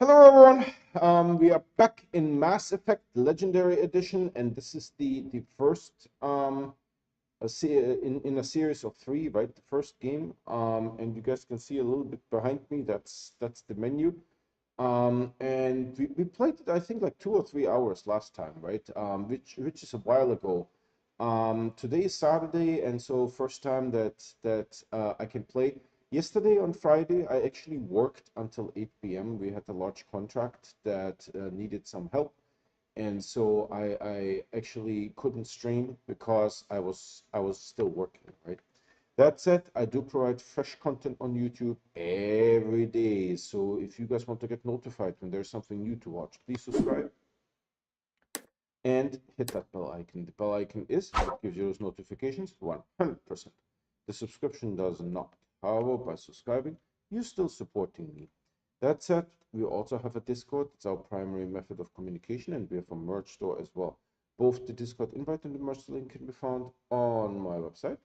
Hello, everyone. We are back in Mass Effect Legendary Edition, and this is the first in a series of three, right? The first game. And you guys can see a little bit behind me. That's the menu. And we played it, I think, like 2 or 3 hours last time, right? Which is a while ago. Today is Saturday, and so first time that I can play. Yesterday on Friday, I actually worked until 8 p.m. We had a large contract that needed some help, and so I actually couldn't stream because I was still working, right? That said, I do provide fresh content on YouTube every day. So if you guys want to get notified when there's something new to watch, please subscribe and hit that bell icon. The bell icon is what gives you those notifications 100%. The subscription does not. However, by subscribing, you're still supporting me. That said, we also have a Discord. It's our primary method of communication, and we have a merch store as well. Both the Discord invite and the merch link can be found on my website,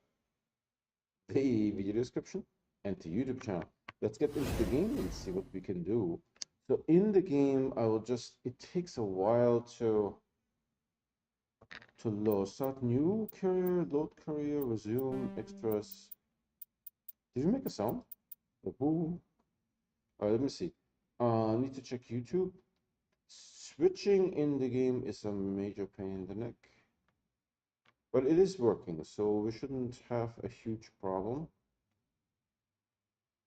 the video description, and the YouTube channel. Let's get into the game and see what we can do. So in the game, it takes a while to load. Start new career, load career, resume, extras. Did you make a sound? A boom. Alright, let me see. I need to check YouTube. Switching in the game is a major pain in the neck. But it is working, so we shouldn't have a huge problem.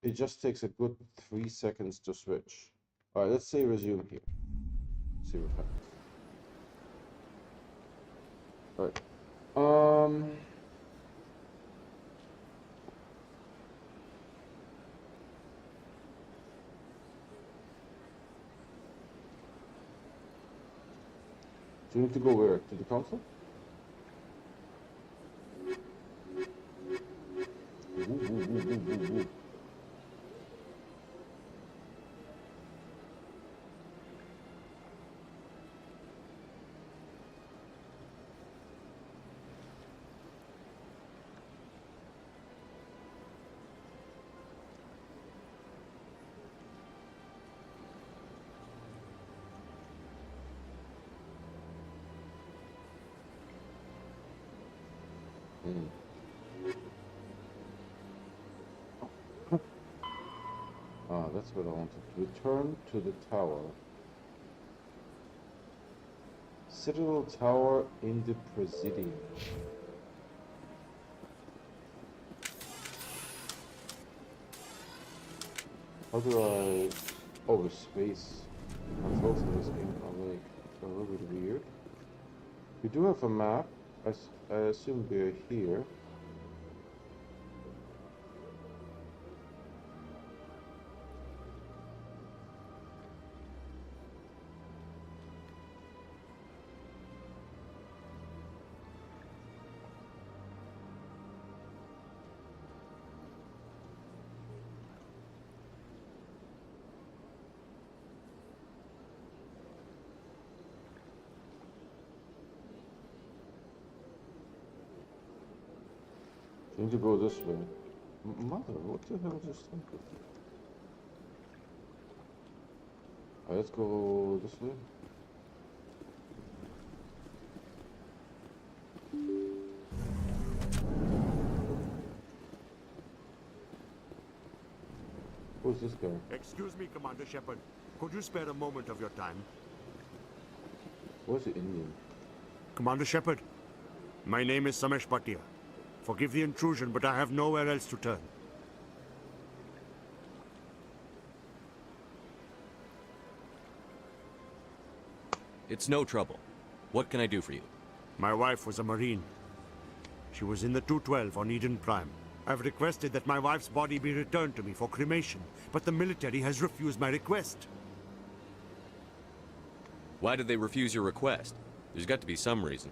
It just takes a good 3 seconds to switch. Alright, let's say resume here. See what happens. Alright. Do you need to go where? To the console? Ooh. That's what I wanted. Return to the tower. Citadel Tower in the Presidium. How do I... Oh, space. Controls in this game are like a little bit weird. We do have a map. I assume we're here. I need to go this way. Mother, what the hell is this thing? Alright, let's go this way. Who's this guy? Excuse me, Commander Shepard. Could you spare a moment of your time? Where's the Indian? Commander Shepard, my name is Samesh Bhatia. Forgive the intrusion, but I have nowhere else to turn. It's no trouble. What can I do for you? My wife was a Marine. She was in the 212 on Eden Prime. I've requested that my wife's body be returned to me for cremation, but the military has refused my request. Why did they refuse your request? There's got to be some reason.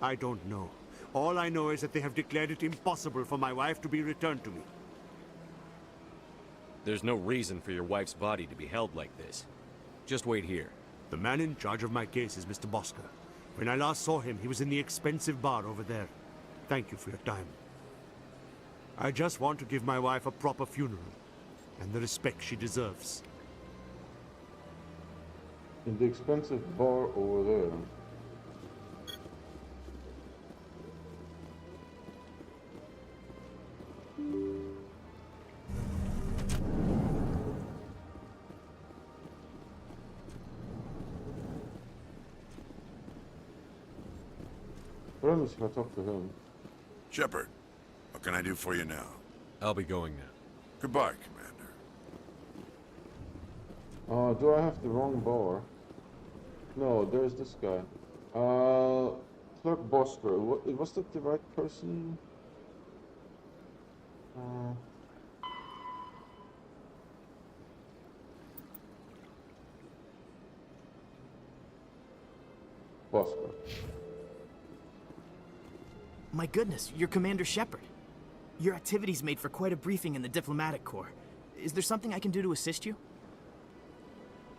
I don't know. All I know is that they have declared it impossible for my wife to be returned to me. There's no reason for your wife's body to be held like this. Just wait here. The man in charge of my case is Mr. Bosker. When I last saw him, he was in the expensive bar over there. Thank you for your time. I just want to give my wife a proper funeral, and the respect she deserves. In the expensive bar over there. Let me see if I talk to him. Shepard, what can I do for you now? I'll be going now. Goodbye, Commander. Do I have the wrong bar? No, there's this guy. Clerk Bosker. Was that the right person? Bosker. My goodness, you're Commander Shepard. Your activities made for quite a briefing in the Diplomatic Corps. Is there something I can do to assist you?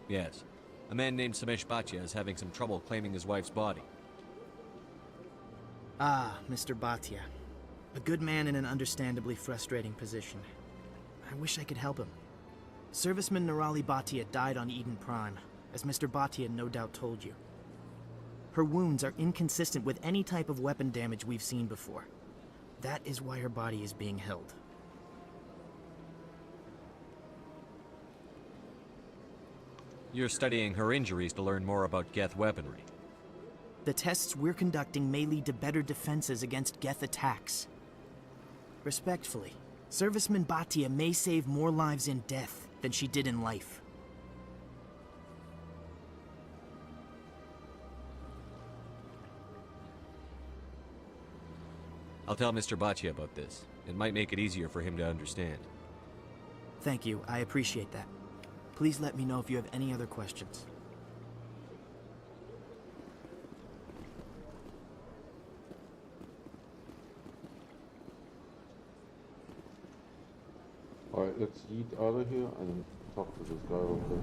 Yes. A man named Samesh Bhatia is having some trouble claiming his wife's body. Ah, Mr. Bhatia. A good man in an understandably frustrating position. I wish I could help him. Serviceman Nirali Bhatia died on Eden Prime, as Mr. Bhatia no doubt told you. Her wounds are inconsistent with any type of weapon damage we've seen before. That is why her body is being held. You're studying her injuries to learn more about Geth weaponry. The tests we're conducting may lead to better defenses against Geth attacks. Respectfully, Serviceman Bhatia may save more lives in death than she did in life. I'll tell Mr. Bhatia about this. It might make it easier for him to understand. Thank you, I appreciate that. Please let me know if you have any other questions. Alright, let's eat out of here and talk to this guy over there.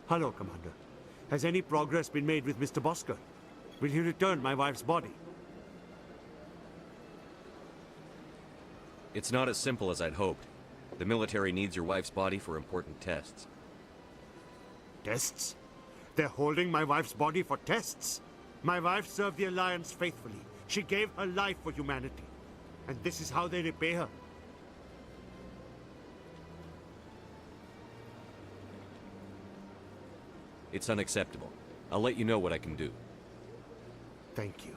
Hello, Commander. Has any progress been made with Mr. Bosker? Will he return my wife's body? It's not as simple as I'd hoped. The military needs your wife's body for important tests. Tests? They're holding my wife's body for tests? My wife served the Alliance faithfully. She gave her life for humanity. And this is how they repay her. It's unacceptable. I'll let you know what I can do. Thank you.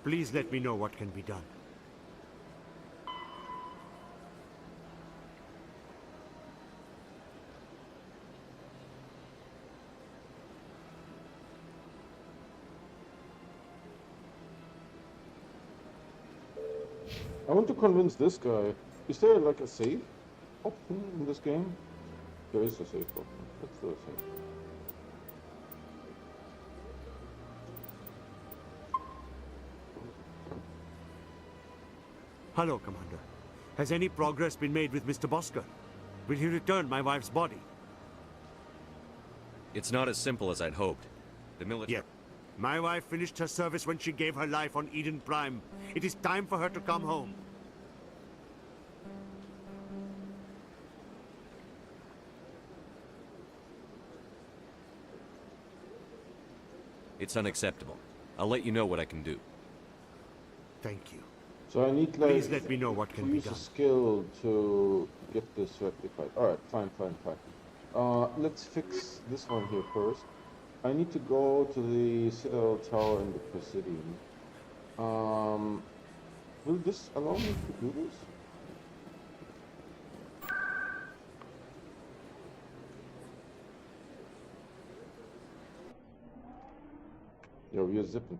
Please let me know what can be done. I want to convince this guy. Is there like a save option in this game? There is a save option. Let's do a save. Hello, Commander. Has any progress been made with Mr. Bosker? Will he return my wife's body? It's not as simple as I'd hoped. The military... Yet, my wife finished her service when she gave her life on Eden Prime. It is time for her to come home. It's unacceptable. I'll let you know what I can do. Thank you. So I need like Please let me know what can be use done. a skill to get this rectified. Alright, fine. Let's fix this one here first. I need to go to the Citadel Tower in the Presidium. Will this allow me to do this? Yo, we are zipping.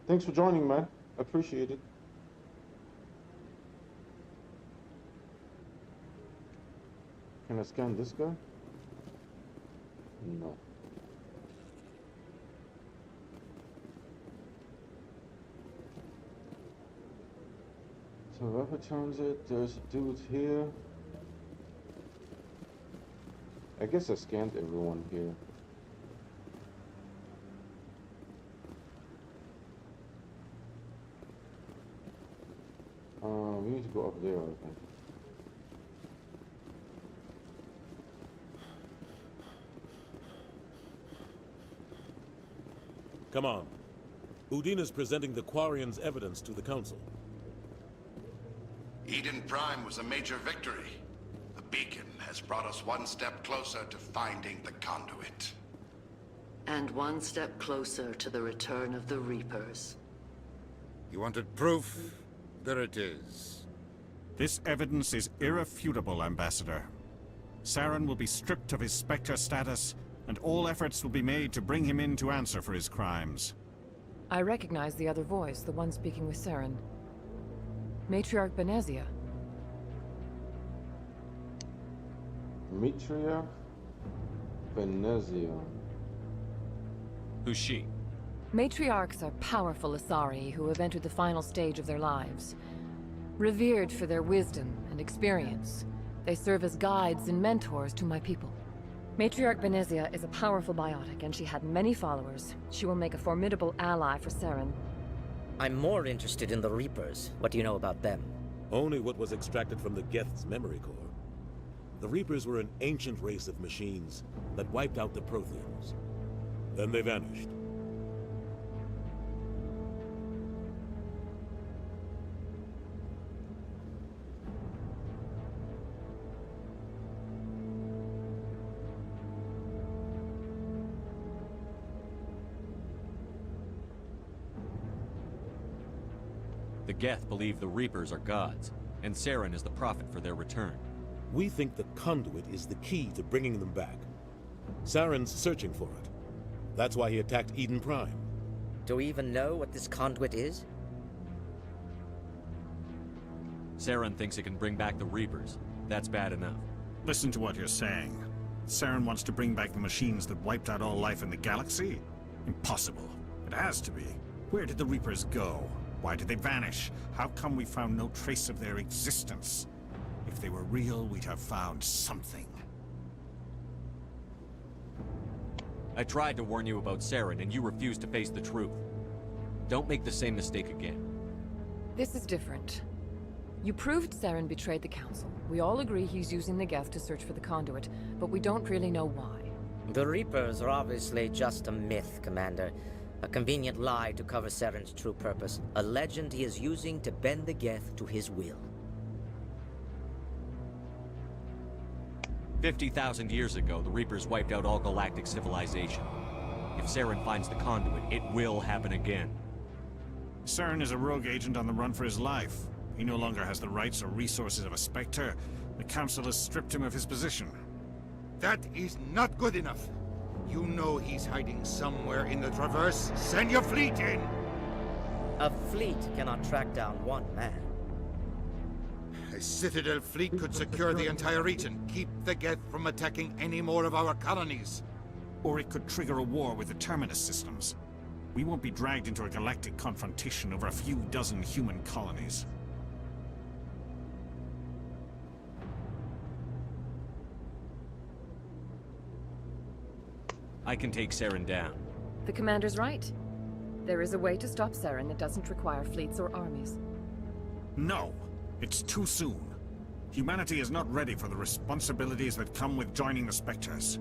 Thanks for joining, man. Appreciate it. Can I scan this guy? No. So rapid transit, there's a dude here. I guess I scanned everyone here. We need to go up there, I think. Come on. Udina's presenting the Quarians' evidence to the Council. Eden Prime was a major victory. The beacon has brought us one step closer to finding the conduit. And one step closer to the return of the Reapers. You wanted proof? There it is. This evidence is irrefutable, Ambassador. Saren will be stripped of his Spectre status, and all efforts will be made to bring him in to answer for his crimes. I recognize the other voice, the one speaking with Saren. Matriarch Benezia. Matriarch Benezia. Who's she? Matriarchs are powerful Asari who have entered the final stage of their lives. Revered for their wisdom and experience, they serve as guides and mentors to my people. Matriarch Benezia is a powerful biotic, and she had many followers. She will make a formidable ally for Saren. I'm more interested in the Reapers. What do you know about them? Only what was extracted from the Geth's memory core. The Reapers were an ancient race of machines that wiped out the Protheans. Then they vanished. The Geth believe the Reapers are gods, and Saren is the prophet for their return. We think the conduit is the key to bringing them back. Saren's searching for it. That's why he attacked Eden Prime. Do we even know what this conduit is? Saren thinks it can bring back the Reapers. That's bad enough. Listen to what you're saying. Saren wants to bring back the machines that wiped out all life in the galaxy? Impossible. It has to be. Where did the Reapers go? Why did they vanish? How come we found no trace of their existence? If they were real, we'd have found something. I tried to warn you about Saren, and you refused to face the truth. Don't make the same mistake again. This is different. You proved Saren betrayed the Council. We all agree he's using the Geth to search for the conduit, but we don't really know why. The Reapers are obviously just a myth, Commander. A convenient lie to cover Saren's true purpose. A legend he is using to bend the Geth to his will. 50,000 years ago, the Reapers wiped out all galactic civilization. If Saren finds the conduit, it will happen again. Saren is a rogue agent on the run for his life. He no longer has the rights or resources of a Spectre. The Council has stripped him of his position. That is not good enough. You know he's hiding somewhere in the Traverse. Send your fleet in! A fleet cannot track down one man. A Citadel fleet could secure the entire region, keep the Geth from attacking any more of our colonies. Or it could trigger a war with the Terminus systems. We won't be dragged into a galactic confrontation over a few dozen human colonies. I can take Saren down. The Commander's right. There is a way to stop Saren that doesn't require fleets or armies. No! It's too soon. Humanity is not ready for the responsibilities that come with joining the Spectres.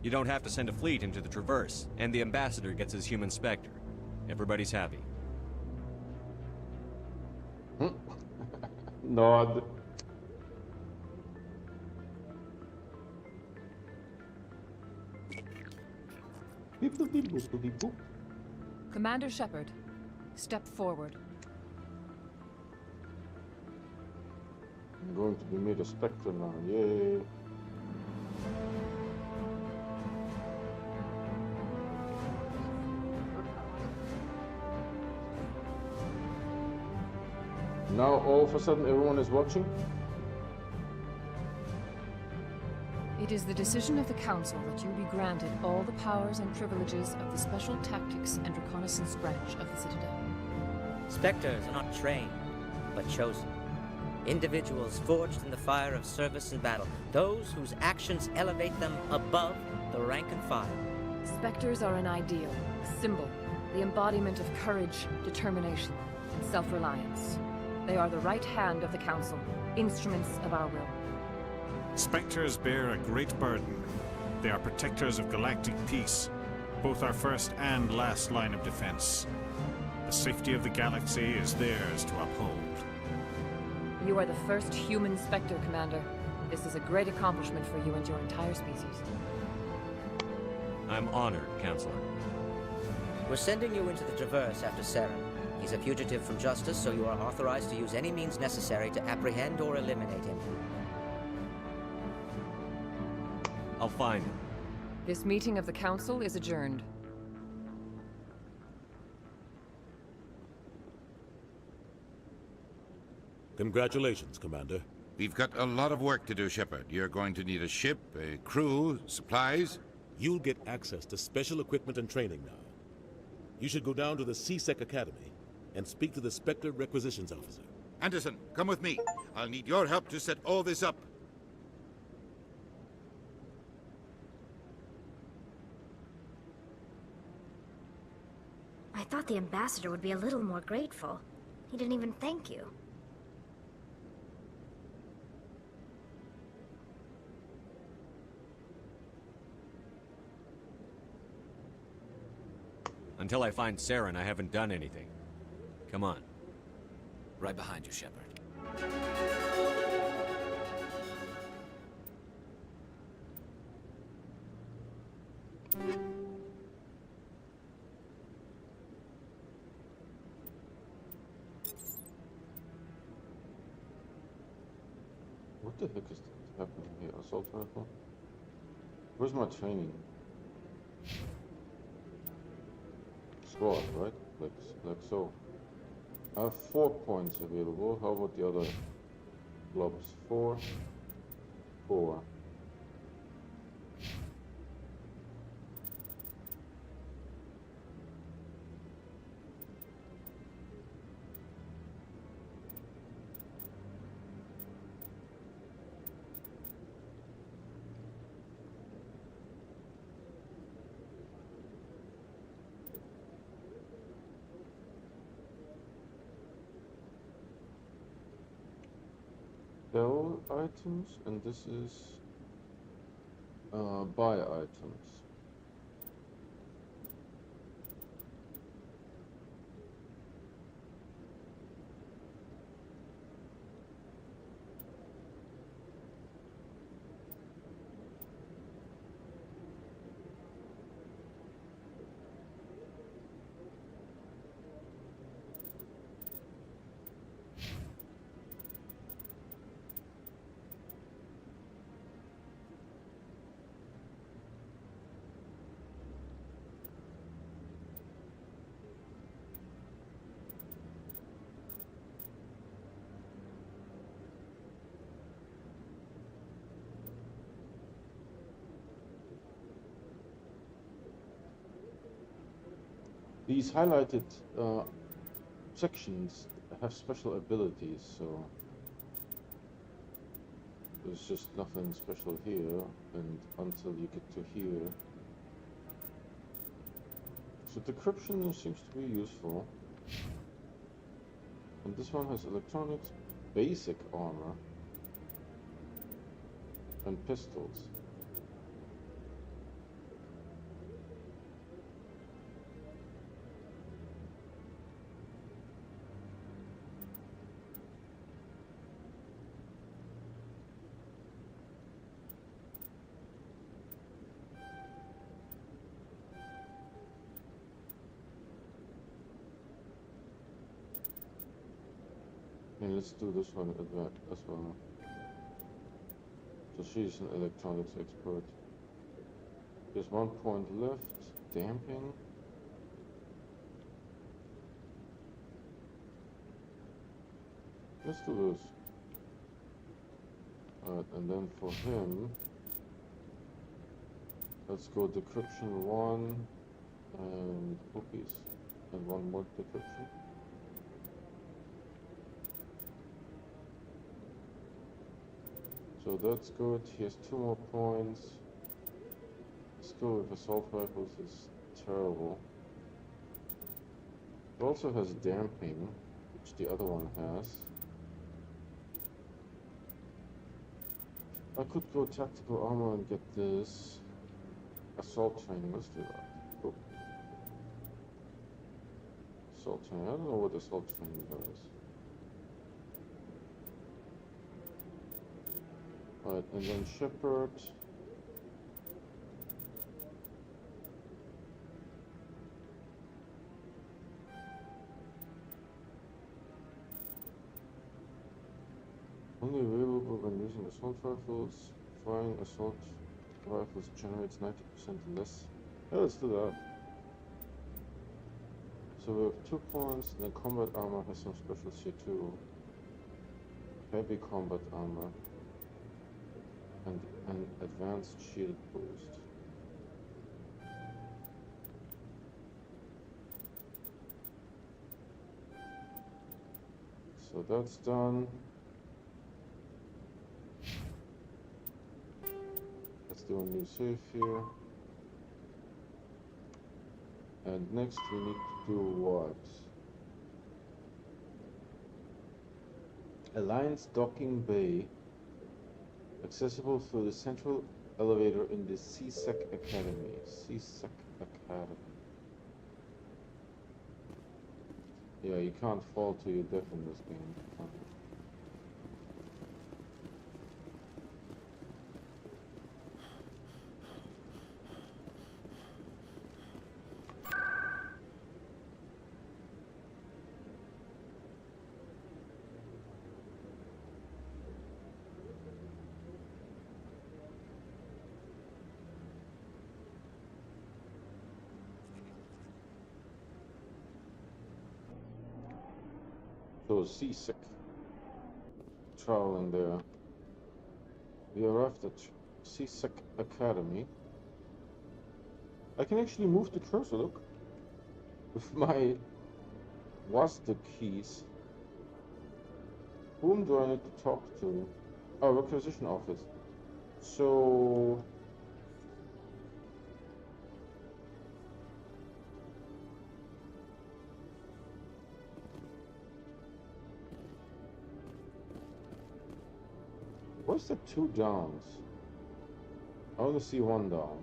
You don't have to send a fleet into the Traverse, and the Ambassador gets his human Spectre. Everybody's happy. Nod. Commander Shepard, step forward. I'm going to be made a Spectre now, yay. Now all of a sudden everyone is watching? It is the decision of the Council that you be granted all the powers and privileges of the Special Tactics and Reconnaissance Branch of the Citadel. Spectres are not trained. but chosen. Individuals forged in the fire of service and battle. Those whose actions elevate them above the rank and file. Spectres are an ideal, a symbol, the embodiment of courage, determination, and self-reliance. They are the right hand of the Council, instruments of our will. Spectres bear a great burden. They are protectors of galactic peace, both our first and last line of defense. The safety of the galaxy is theirs to uphold. You are the first human Spectre, Commander. This is a great accomplishment for you and your entire species. I'm honored, Counselor. We're sending you into the Traverse after Saren. He's a fugitive from justice, so you are authorized to use any means necessary to apprehend or eliminate him. I'll find him. This meeting of the Council is adjourned. Congratulations, Commander. We've got a lot of work to do, Shepard. You're going to need a ship, a crew, supplies. You'll get access to special equipment and training now. You should go down to the C-Sec Academy and speak to the Spectre Requisitions Officer. Anderson, come with me. I'll need your help to set all this up. I thought the ambassador would be a little more grateful. He didn't even thank you. Until I find Saren, I haven't done anything. Come on. Right behind you, Shepard. What the heck is happening here? Assault rifle? Where's my training? Squad, right? Like so. I have 4 points available. How about the other blobs? 4, 4. Sell items, and this is buy items. These highlighted sections have special abilities, so there's just nothing special here, and until you get to here. So decryption seems to be useful. And this one has electronics, basic armor, and pistols. And let's do this one as well. So she's an electronics expert. There's 1 point left. Damping. Let's do this. Alright, and then for him, let's go decryption 1 and cookies. And 1 more decryption. So that's good. He has 2 more points. Let's go with assault rifles. Is terrible. It also has damping, which the other one has. I could go tactical armor and get this. Assault training, let's do that. Oh. Assault training, I don't know what assault training does. Alright, and then Shepard. Only available when using assault rifles. Firing assault rifles generates 90% less. Yeah, let's do that. So we have 2 points, and then combat armor has some specials here too. Heavy combat armor. And an advanced shield boost. So that's done. Let's do a new save here. And next we need to do what? Alliance Docking Bay. Accessible through the central elevator in the C-Sec Academy. C-Sec Academy. Yeah, you can't fall to your death in this game. So C-Sec traveling there. We arrived at C-Sec Academy. I can actually move the cursor, look, with my WASD keys. Whom do I need to talk to? Oh, requisition office. So what's the 2 downs? I only see 1 down.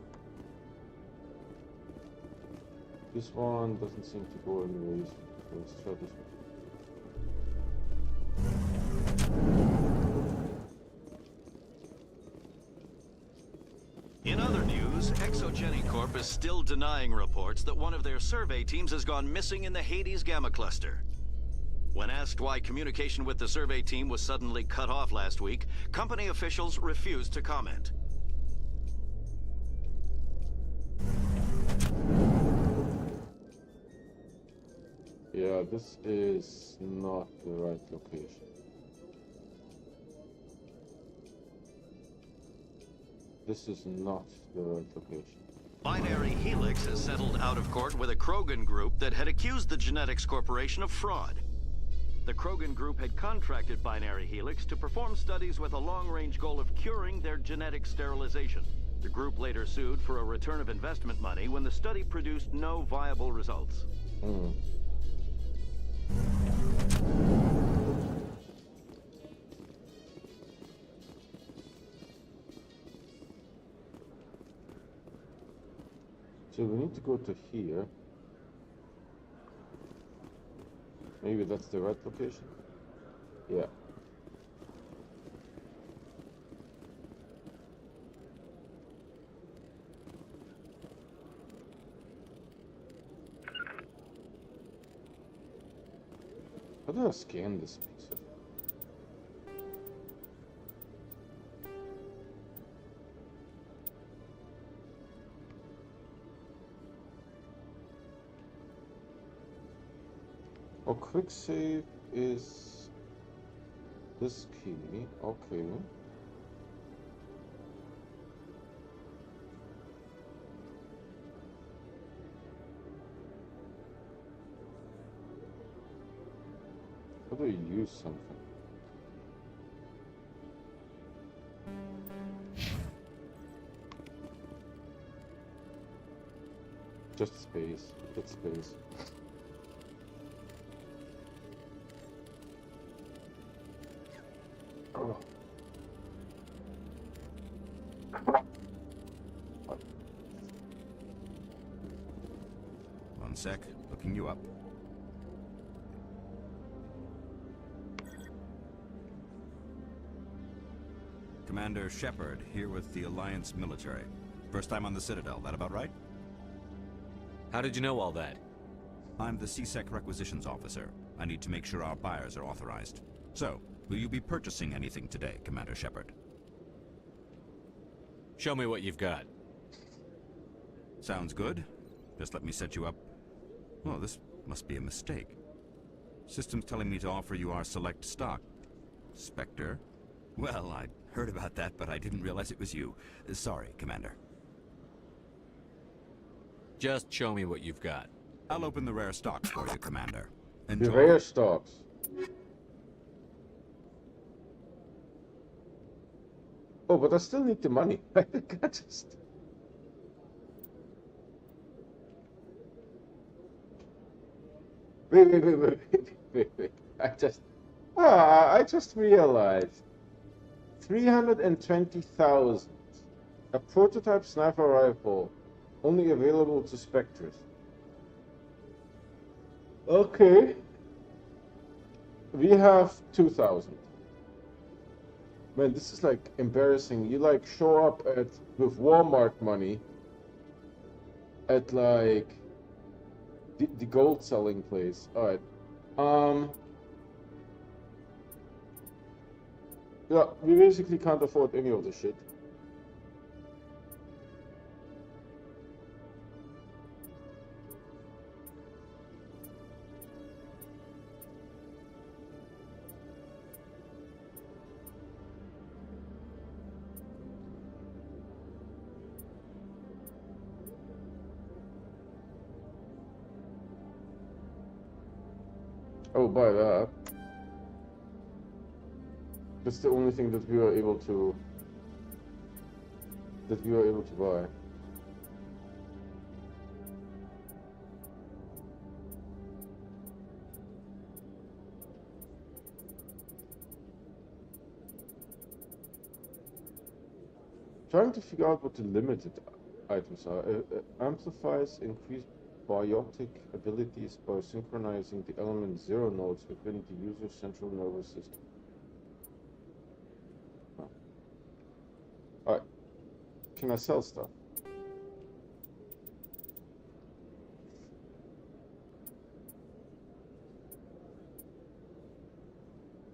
This one doesn't seem to go anyways. So let's try this one. In other news, Exogeny Corp is still denying reports that one of their survey teams has gone missing in the Hades Gamma Cluster. When asked why communication with the survey team was suddenly cut off last week, company officials refused to comment. Yeah, this is not the right location. This is not the right location. Binary Helix has settled out of court with a Krogan group that had accused the Genetics Corporation of fraud. The Krogan group had contracted Binary Helix to perform studies with a long-range goal of curing their genetic sterilization. The group later sued for a return of investment money when the study produced no viable results. So we need to go to here. Maybe that's the right location? Yeah. How do I scan this piece of? Oh, quick save is this key. Okay. How do you use something? space. Get space. Oh. One sec, looking you up. Commander Shepard, here with the Alliance military. First time on the Citadel, that about right? How did you know all that? I'm the CSEC requisitions officer. I need to make sure our buyers are authorized. So, will you be purchasing anything today, Commander Shepard? Show me what you've got. Sounds good. Just let me set you up. Oh, this must be a mistake. System's telling me to offer you our select stock. Spectre? Well, I heard about that, but I didn't realize it was you. Sorry, Commander. Just show me what you've got. I'll open the rare stocks for you, Commander. The rare stocks. Oh, but I still need the money. I just... Wait. I just realized. 320,000. A prototype sniper rifle. Only available to Spectres. Okay. We have 2,000. Man, this is like embarrassing. You like show up with Walmart money at like the gold selling place. Alright. Yeah, we basically can't afford any of this shit. Oh, buy that. That's the only thing that we are able to buy. Trying to figure out what the limited items are. Amplifies increased biotic abilities by synchronizing the element 0 nodes within the user's central nervous system. Alright. Can I sell stuff?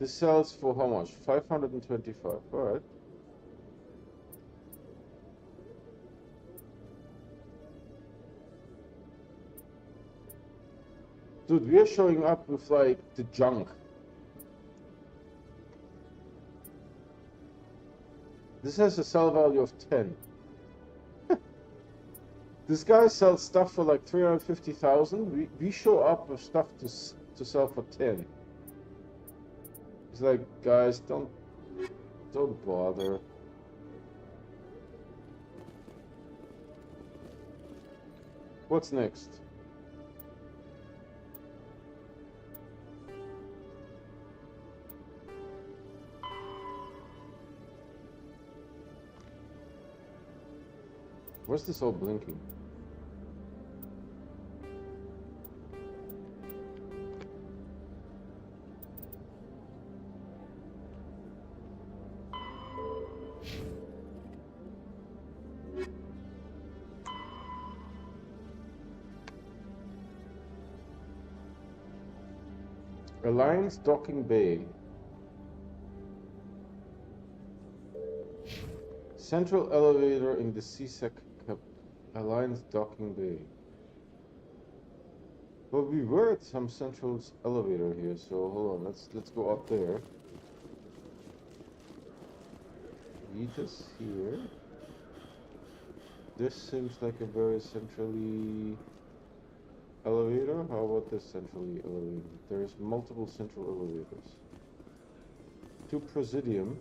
This sells for how much? 525. Alright. Dude, we are showing up with like the junk. This has a sell value of 10. This guy sells stuff for like 350,000. We show up with stuff to sell for 10. It's like, guys, don't bother. What's next? What's this all blinking? Alliance docking bay. Central elevator in the CSEC Alliance docking bay. Well, we were at some central elevator here, so hold on. Let's go up there. Meet us here. This seems like a very centrally elevator. How about this centrally elevator? There's multiple central elevators. To Presidium.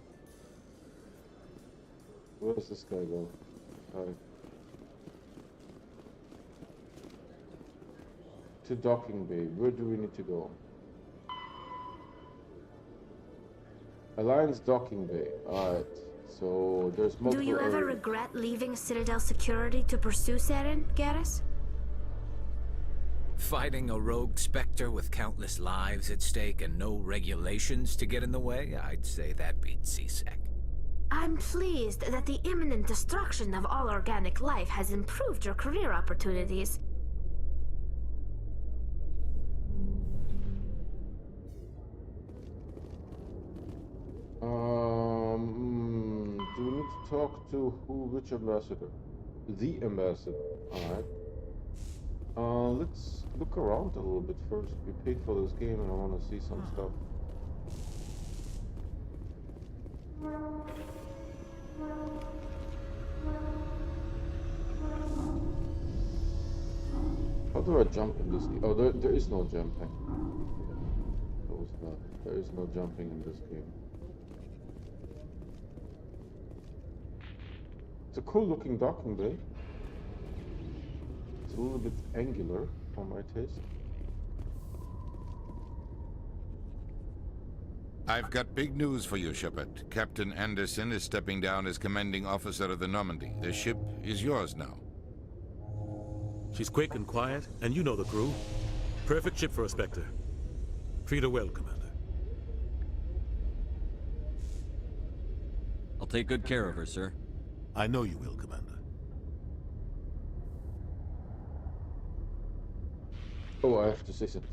Where does this guy go? Hi. to docking bay. Where do we need to go? Alliance docking bay. Alright. So there's multiple Do you ever areas. regret leaving Citadel security to pursue Saren, Garrus? Fighting a rogue Spectre with countless lives at stake and no regulations to get in the way? I'd say that beats CSEC. I'm pleased that the imminent destruction of all organic life has improved your career opportunities. Do we need to talk to which ambassador? The ambassador. Alright. Let's look around a little bit first. We paid for this game and I want to see some stuff. How do I jump in this game? Oh, there is no jumping. There is no jumping in this game. It's a cool looking docking bay. It's a little bit angular for my taste. I've got big news for you, Shepard. Captain Anderson is stepping down as commanding officer of the Normandy. The ship is yours now. She's quick and quiet, and you know the crew. Perfect ship for a Spectre. Treat her well, Commander. I'll take good care of her, sir. I know you will, Commander. Oh, I have to say something.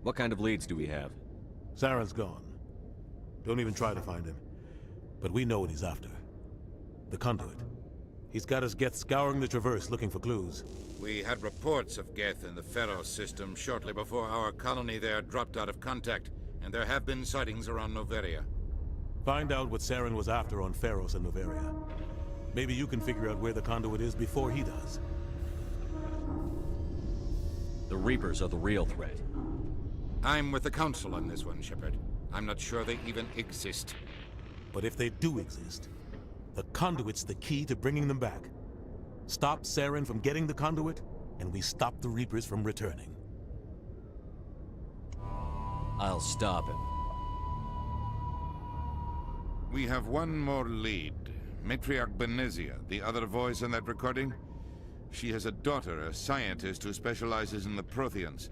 What kind of leads do we have? Saren's gone. Don't even try to find him. But we know what he's after. The conduit. He's got his Geth scouring the Traverse looking for clues. We had reports of Geth in the Pharos system shortly before our colony there dropped out of contact, and there have been sightings around Noveria. Find out what Saren was after on Pharos and Noveria. Maybe you can figure out where the conduit is before he does. The Reapers are the real threat. I'm with the Council on this one, Shepard. I'm not sure they even exist. But if they do exist, the conduit's the key to bringing them back. Stop Saren from getting the conduit, and we stop the Reapers from returning. I'll stop him. We have one more lead. Matriarch Benezia, the other voice in that recording. She has a daughter, a scientist who specializes in the Protheans.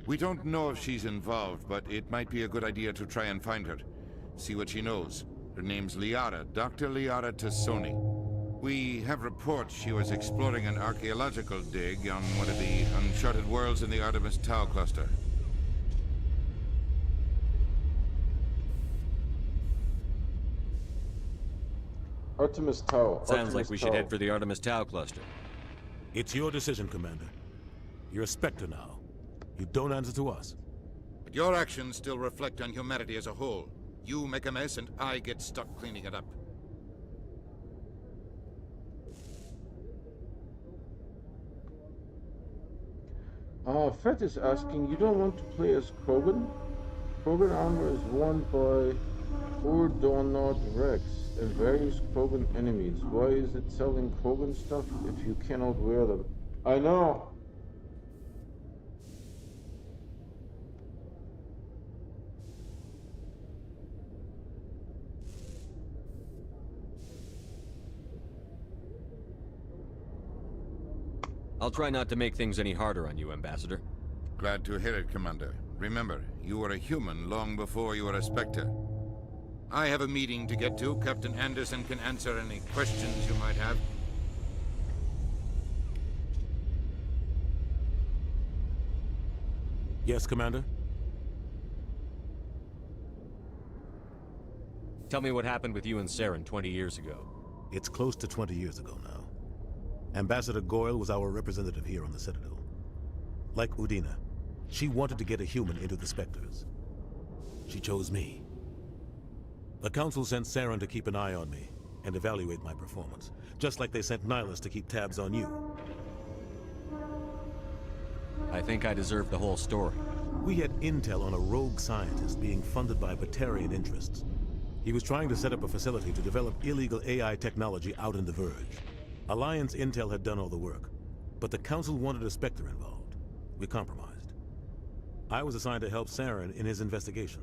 We don't know if she's involved, but it might be a good idea to try and find her. See what she knows. Her name's Liara, Dr. Liara Tassoni. We have reports she was exploring an archaeological dig on one of the uncharted worlds in the Artemis Tau cluster. Artemis Tau. Sounds like we should head for the Artemis Tau cluster. It's your decision, Commander. You're a Spectre now. You don't answer to us. But your actions still reflect on humanity as a whole. You make a mess and I get stuck cleaning it up. Fred is asking, you don't want to play as Krogan? Krogan armor is worn by Urdonod Rex and various Krogan enemies. Why is it selling Krogan stuff if you cannot wear them? I know! I'll try not to make things any harder on you, Ambassador. Glad to hear it, Commander. Remember, you were a human long before you were a Spectre. I have a meeting to get to. Captain Anderson can answer any questions you might have. Yes, Commander? Tell me what happened with you and Saren 20 years ago. It's close to 20 years ago now. Ambassador Goyle was our representative here on the Citadel. Like Udina, she wanted to get a human into the Spectres. She chose me. The Council sent Saren to keep an eye on me and evaluate my performance, just like they sent Nihilus to keep tabs on you. I think I deserve the whole story. We had intel on a rogue scientist being funded by Batarian interests. He was trying to set up a facility to develop illegal AI technology out in the Verge. Alliance intel had done all the work, but the Council wanted a Spectre involved. We compromised. I was assigned to help Saren in his investigation.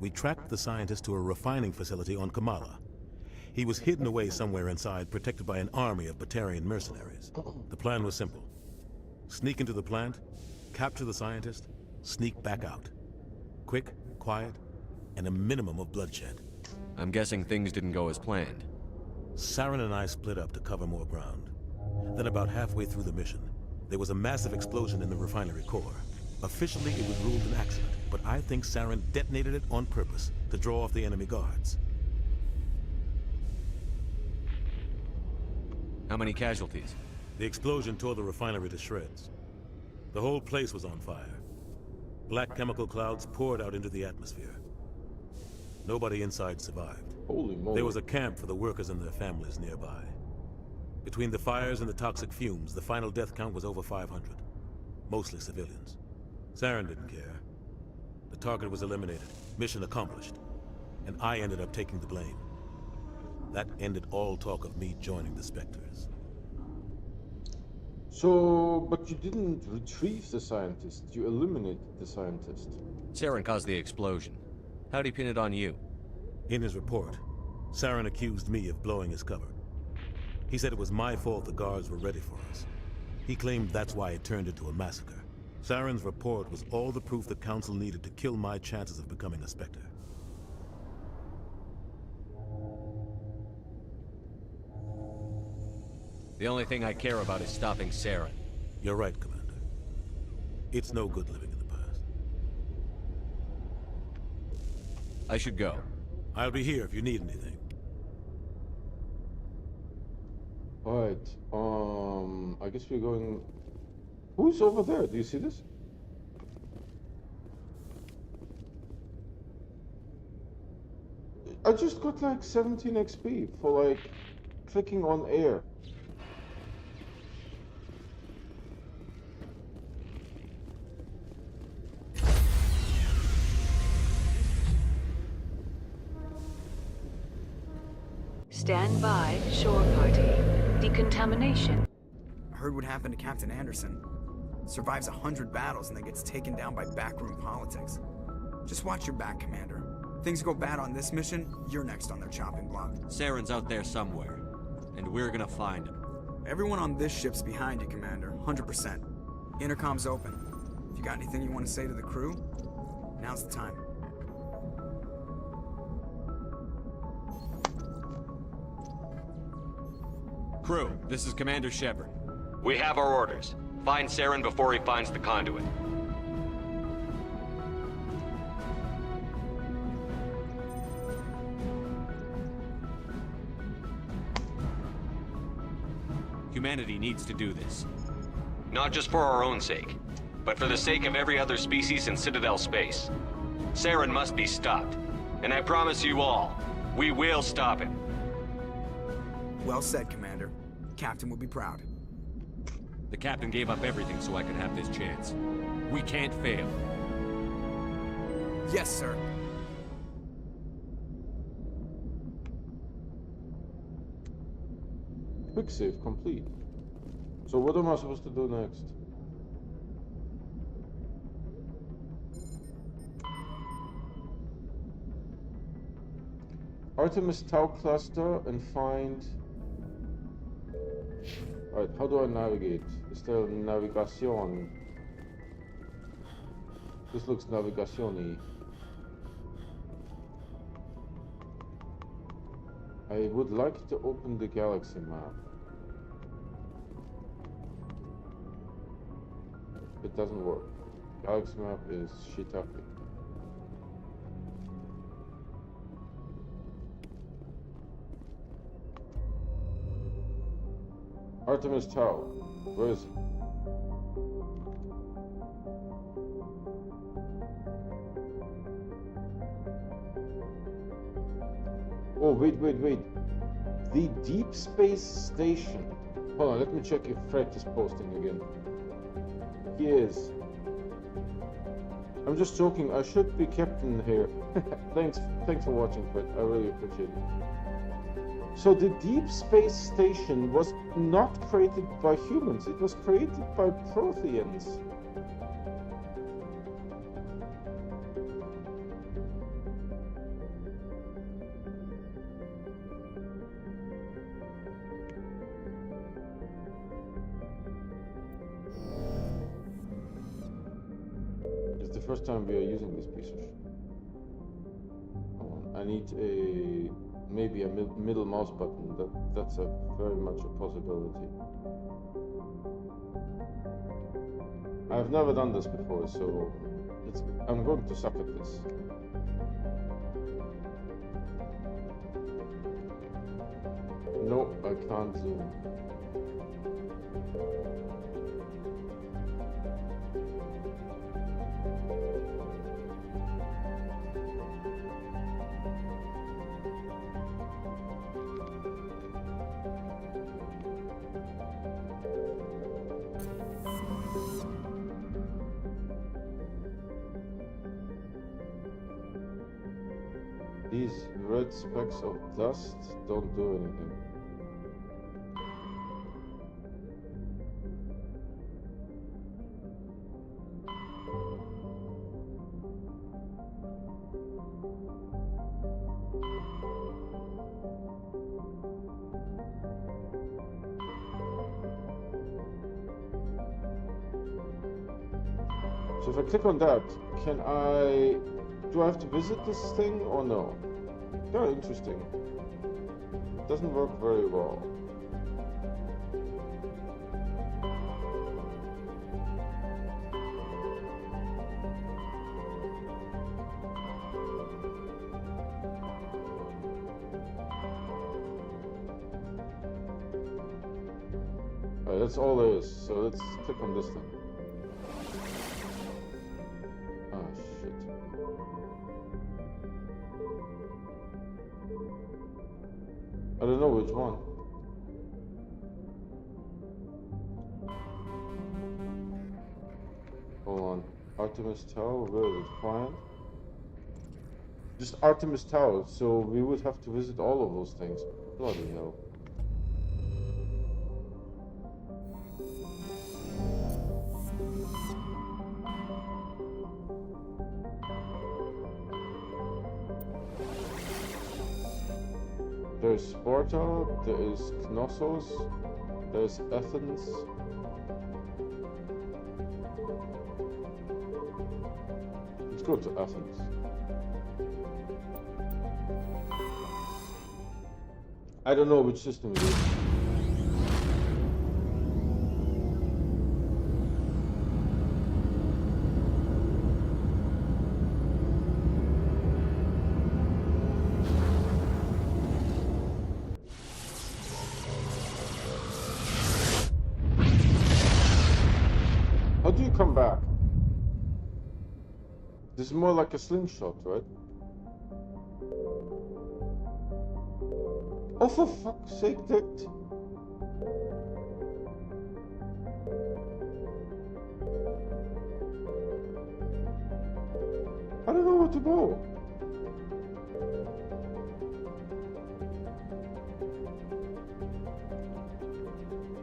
We tracked the scientist to a refining facility on Kamala. He was hidden away somewhere inside, protected by an army of Batarian mercenaries. The plan was simple. Sneak into the plant, capture the scientist, sneak back out. Quick, quiet, and a minimum of bloodshed. I'm guessing things didn't go as planned. Saren and I split up to cover more ground. Then about halfway through the mission, there was a massive explosion in the refinery core. Officially, it was ruled an accident, but I think Saren detonated it on purpose to draw off the enemy guards. How many casualties? The explosion tore the refinery to shreds. The whole place was on fire. Black chemical clouds poured out into the atmosphere. Nobody inside survived. Holy moly. There was a camp for the workers and their families nearby. Between the fires and the toxic fumes, the final death count was over 500. Mostly civilians. Saren didn't care. The target was eliminated, mission accomplished, and I ended up taking the blame. That ended all talk of me joining the Spectres. So, but you didn't retrieve the scientist, you eliminated the scientist. Saren caused the explosion. How'd he pin it on you? In his report, Saren accused me of blowing his cover. He said it was my fault the guards were ready for us. He claimed that's why it turned into a massacre. Saren's report was all the proof the Council needed to kill my chances of becoming a Spectre. The only thing I care about is stopping Saren. You're right, Commander. It's no good living in the past. I should go. I'll be here if you need anything. Alright, I guess we're going... Who's over there? Do you see this? I just got like 17 XP for like clicking on air. Stand by, shore party. Decontamination. I heard what happened to Captain Anderson. Survives 100 battles and then gets taken down by backroom politics. Just watch your back, Commander. Things go bad on this mission, you're next on their chopping block. Saren's out there somewhere, and we're gonna find him. Everyone on this ship's behind you, Commander. 100%. Intercom's open. If you got anything you want to say to the crew, now's the time. Crew, this is Commander Shepard. We have our orders. Find Saren before he finds the conduit. Humanity needs to do this. Not just for our own sake, but for the sake of every other species in Citadel space. Saren must be stopped. And I promise you all, we will stop him. Well said, Commander. Captain will be proud. The captain gave up everything so I could have this chance. We can't fail. Yes, sir. Quick save complete. So what am I supposed to do next? Artemis Tau cluster and find... Alright, how do I navigate? Is there navigation? This looks navigation-y. I would like to open the galaxy map. It doesn't work. Galaxy map is shiitake. Artemis Tau. Where is it? Oh, wait. The Deep Space Station. Hold on, let me check if Fred is posting again. He is. I'm just joking, I should be captain here. Thanks for watching, Fred. I really appreciate it. So the Deep Space Station was not created by humans, it was created by Protheans. It's the first time we are using this piece of shit. I need maybe a middle mouse button. That's a very much a possibility. I've never done this before, so I'm going to suck at this. No, I can't zoom. These red specks of dust don't do anything. So if I click on that, do I have to visit this thing or no? Very interesting. Doesn't work very well. Alright, that's all there is. So let's click on this thing. Oh shit. I don't know which one. Hold on. Artemis Tower, where is it? Find? Just Artemis Tower, so we would have to visit all of those things. Bloody hell. There's Sparta, there is Knossos, there's Athens. Let's go to Athens. I don't know which system it is. How do you come back? This is more like a slingshot, right? Oh, for fuck's sake, that... I don't know where to go.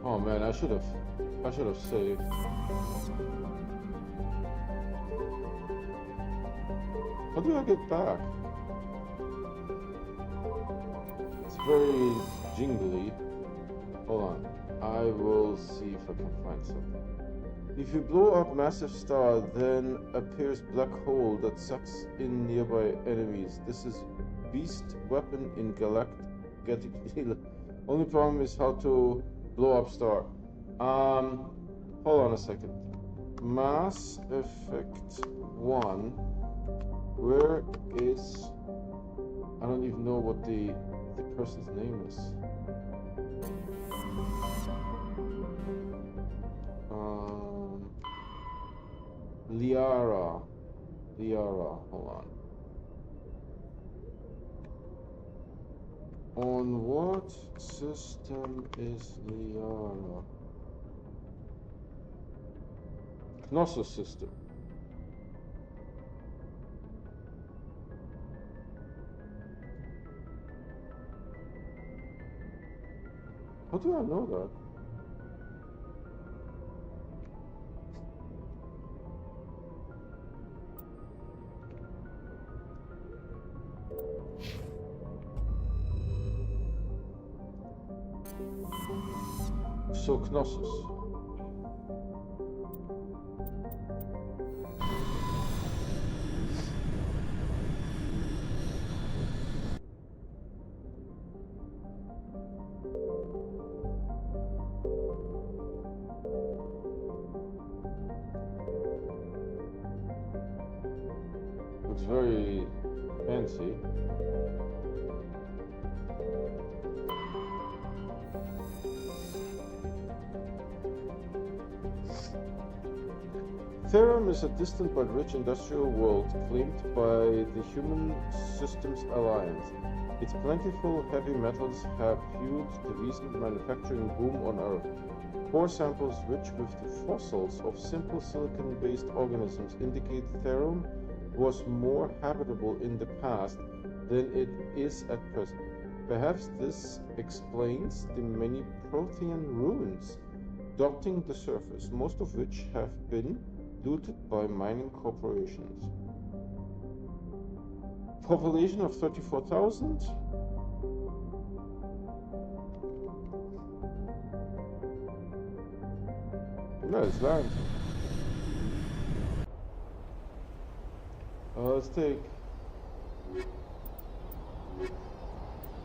Oh man, I should have saved. How do I get back? It's very jingly. Hold on. I will see if I can find something. If you blow up massive star, then appears black hole that sucks in nearby enemies. This is beast weapon in galactic. Only problem is how to blow up star. Hold on a second. Mass Effect 1. Where is... I don't even know what the person's name is. Liara. Hold on. On what system is Liara? Knossos system. How do I know that? So Knossos. It's very fancy. Therum is a distant but rich industrial world claimed by the Human Systems Alliance. Its plentiful heavy metals have fueled the recent manufacturing boom on Earth. Core samples rich with the fossils of simple silicon-based organisms indicate Therum was more habitable in the past than it is at present. Perhaps this explains the many Prothean ruins dotting the surface, most of which have been looted by mining corporations. Population of 34,000. No, it's land. Let's take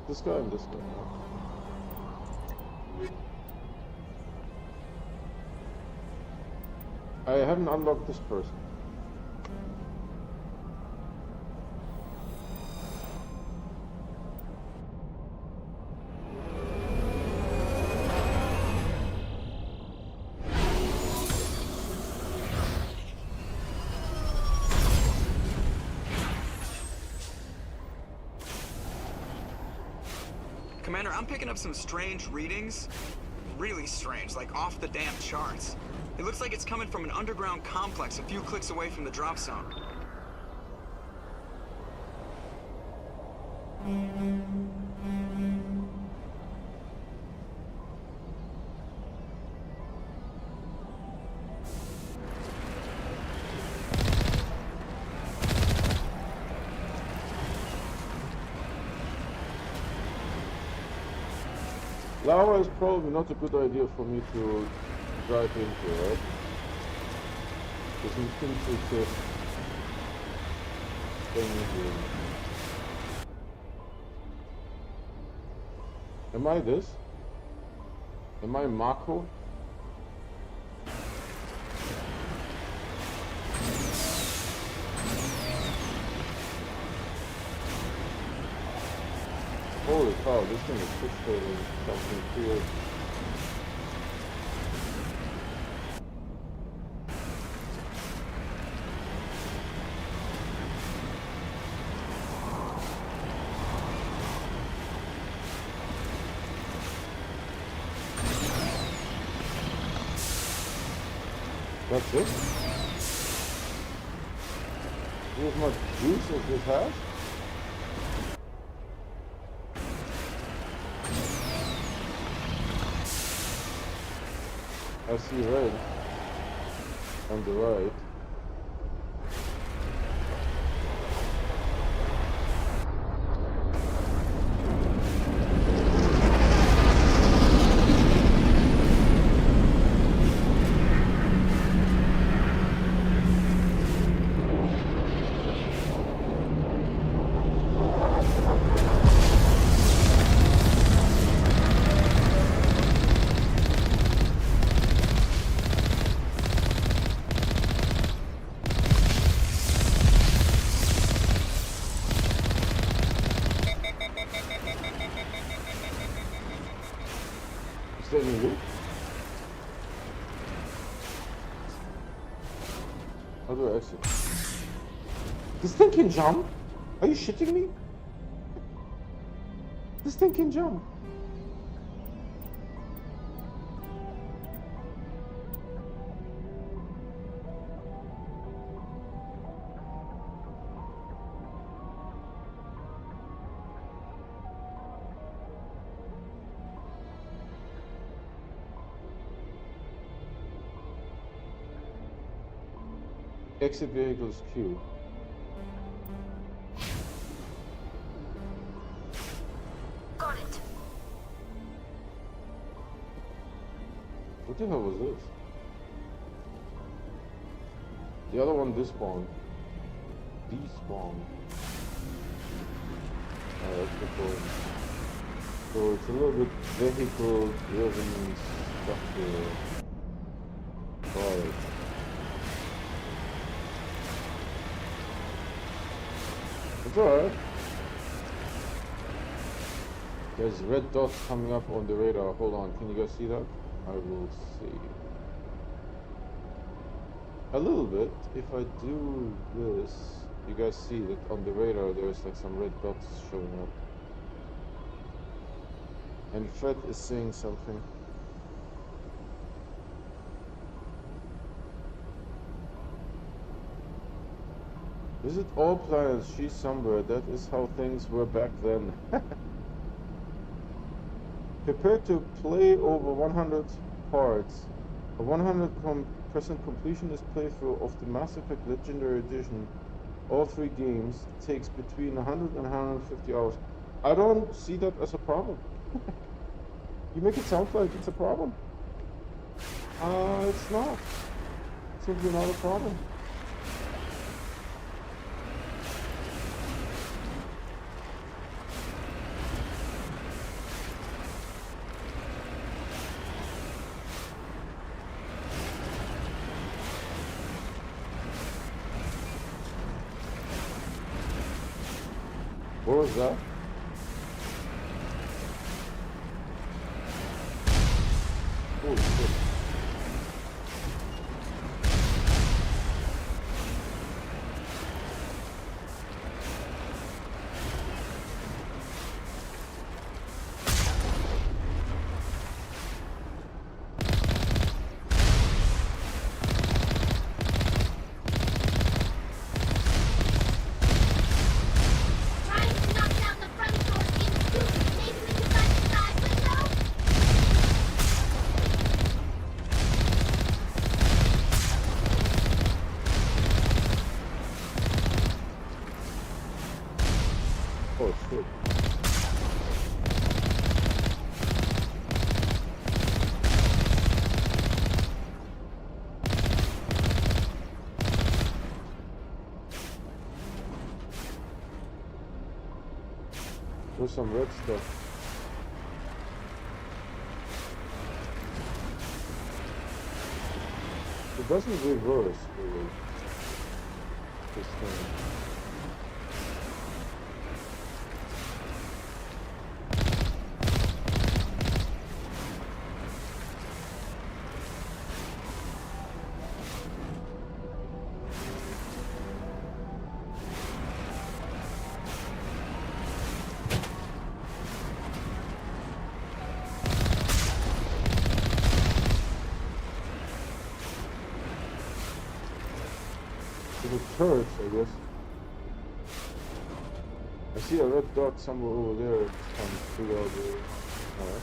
this guy and this guy. I haven't unlocked this person. Commander, I'm picking up some strange readings. Really strange, like off the damn charts. It looks like it's coming from an underground complex a few clicks away from the drop zone. Lava is probably not a good idea for me to drive into, right? There's an intricate thing here. Am I this? Am I Mako? Holy cow, this thing is fixating something cool. That's it? As much juice as this has? I see red on the right. How do I exit? This thing can jump? Are you shitting me? This thing can jump. Exit vehicles queue. Got it. What the hell was this? The other one despawned. Despawned. That's the point. So it's a little bit vehicle driven stuff here. Alright. It's alright. There's red dots coming up on the radar. Hold on, can you guys see that? I will see. A little bit. If I do this, you guys see that on the radar there's like some red dots showing up. And Fred is saying something. Visit all planets, she's somewhere. That is how things were back then. Prepare to play over 100 parts. A 100% completionist playthrough of the Mass Effect Legendary Edition, all 3 games, takes between 100 and 150 hours. I don't see that as a problem. You make it sound like it's a problem. It's not. It's simply not a problem. What was that? Holy shit. Oh shit. There's some red stuff. It doesn't reverse really. This thing. Turrets, I guess. I see a red dot somewhere over there. Just trying to figure out where. Alright.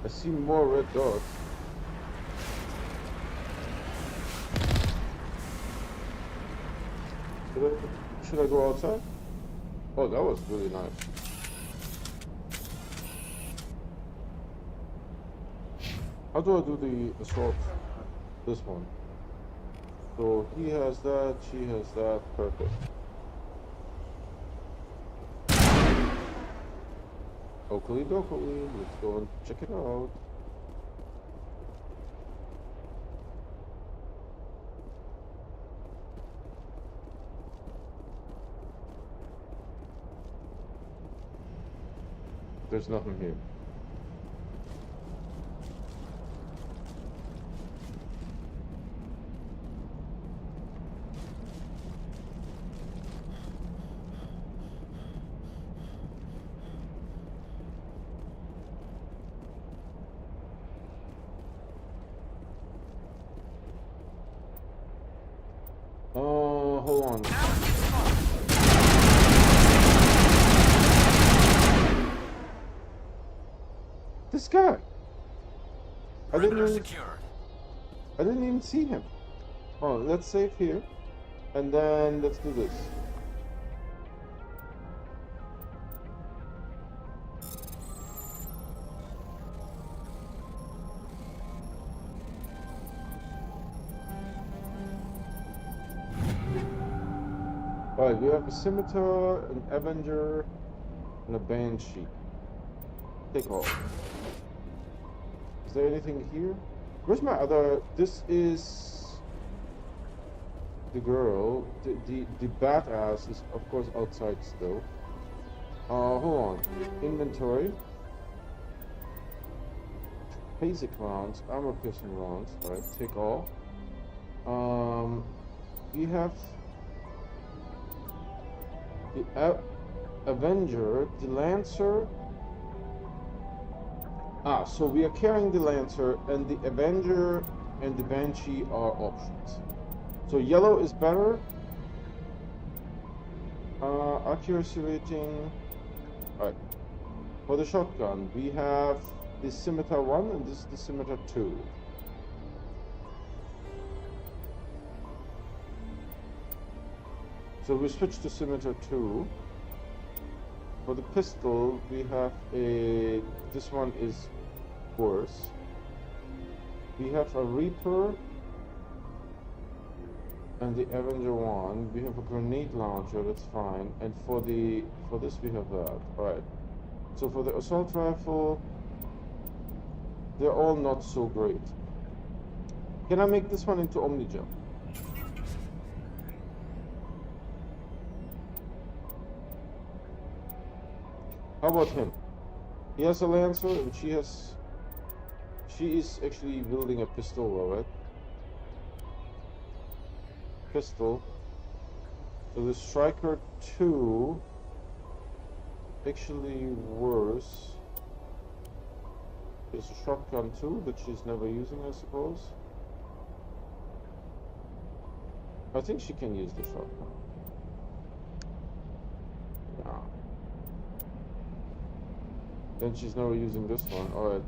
I see more red dots. Should I go outside? Oh, that was really nice. How do I do the assault? This one. So he has that, she has that, perfect. Oakley dokley, let's go and check it out. There's nothing here. Hold on. This guy. I didn't even see him. Oh, let's save here, and then let's do this. Alright, we have a Scimitar, an Avenger, and a Banshee. Take all. Is there anything here? Where's my other... This is... the girl. The badass is, of course, outside still. Hold on. Inventory. Basic rounds, armor piercing rounds. Alright, take all. We have... the Avenger, the Lancer. So we are carrying the Lancer, and the Avenger and the Banshee are options. So yellow is better. Accuracy rating. Alright. For the shotgun, we have the Scimitar 1 and this is the Scimitar 2. So we switch to Scimitar 2. For the pistol, we have a... this one is worse. We have a Reaper and the Avenger 1. We have a grenade launcher, that's fine. And for this we have that. Alright. So for the assault rifle, they're all not so great. Can I make this one into Omnigel? How about him? He has a Lancer, and she is actually building a pistol, right? Pistol. So the Striker 2 actually worse. There's a shotgun too, but she's never using, I suppose. I think she can use the shotgun. Yeah. Then she's never using this one. Alright.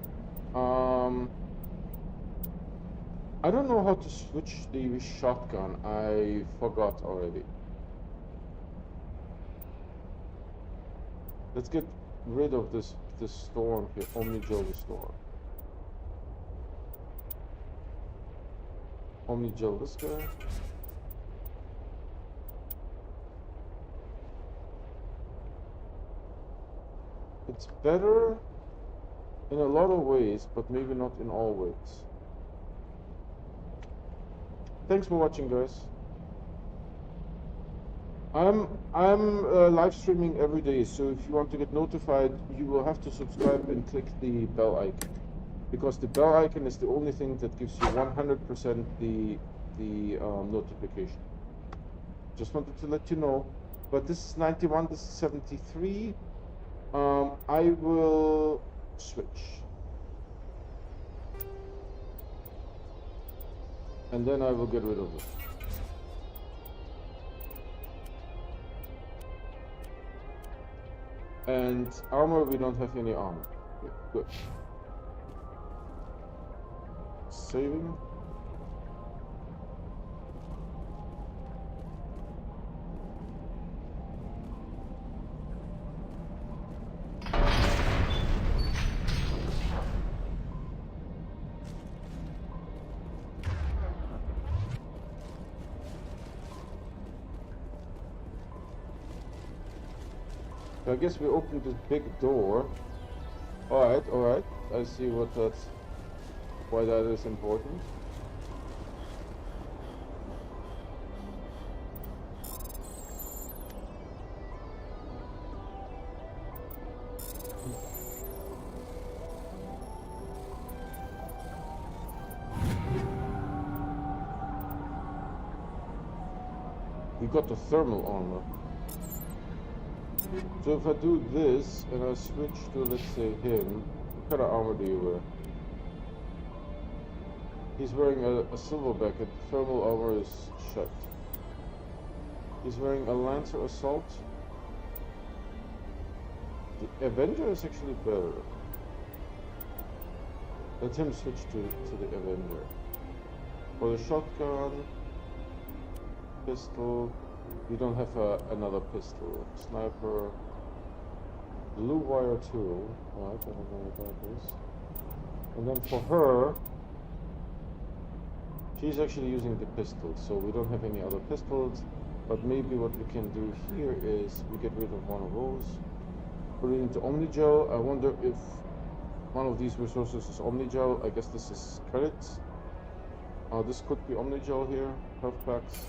I don't know how to switch the shotgun. I forgot already. Let's get rid of this storm here. Omnigel storm. Omnigel this guy. It's better in a lot of ways, but maybe not in all ways. Thanks for watching, guys. I'm live streaming every day, so if you want to get notified, you will have to subscribe and click the bell icon, because the bell icon is the only thing that gives you 100% the notification. Just wanted to let you know. But this is 91, this is 73. I will switch. And then I will get rid of it. And armor, we don't have any armor. Okay, good. Saving. I guess we opened this big door. Alright, alright. I see why that is important. We got the thermal armor. So if I do this and I switch to, let's say, him, what kind of armor do you wear? He's wearing a silverback and thermal armor is shut. He's wearing a Lancer Assault. The Avenger is actually better. Let him switch to the Avenger. For the shotgun, pistol, we don't have another pistol. Sniper, blue wire tool. Right, I don't know about this. And then for her, she's actually using the pistol, so we don't have any other pistols. But maybe what we can do here is we get rid of one of those, put it into Omnigel. I wonder if one of these resources is Omnigel. I guess this is credits. This could be Omnigel here, health packs.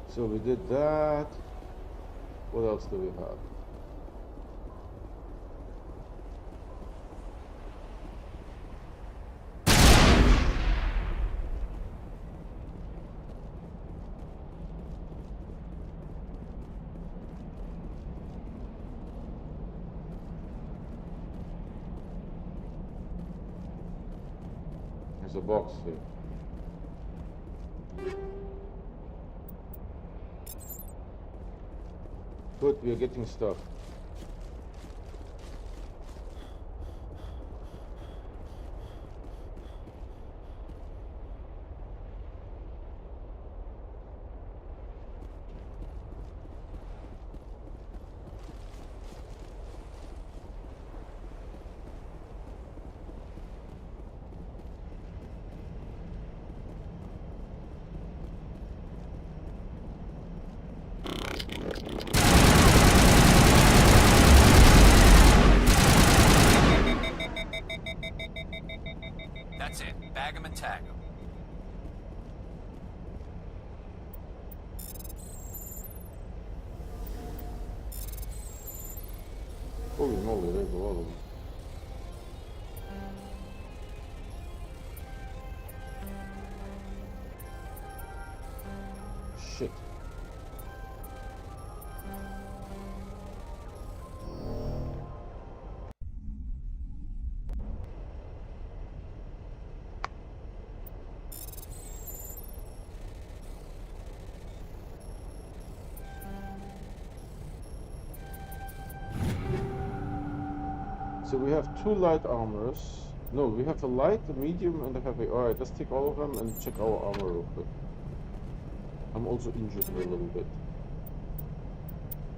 So we did that. What else do we have? There's a box here. Good, we are getting stuff. That's it. Bag 'em and tag 'em. Holy moly, there's a lot of them. Shit. So we have two light armors. No, we have a light, a medium, and a heavy. Alright, let's take all of them and check our armor real quick. I'm also injured a little bit.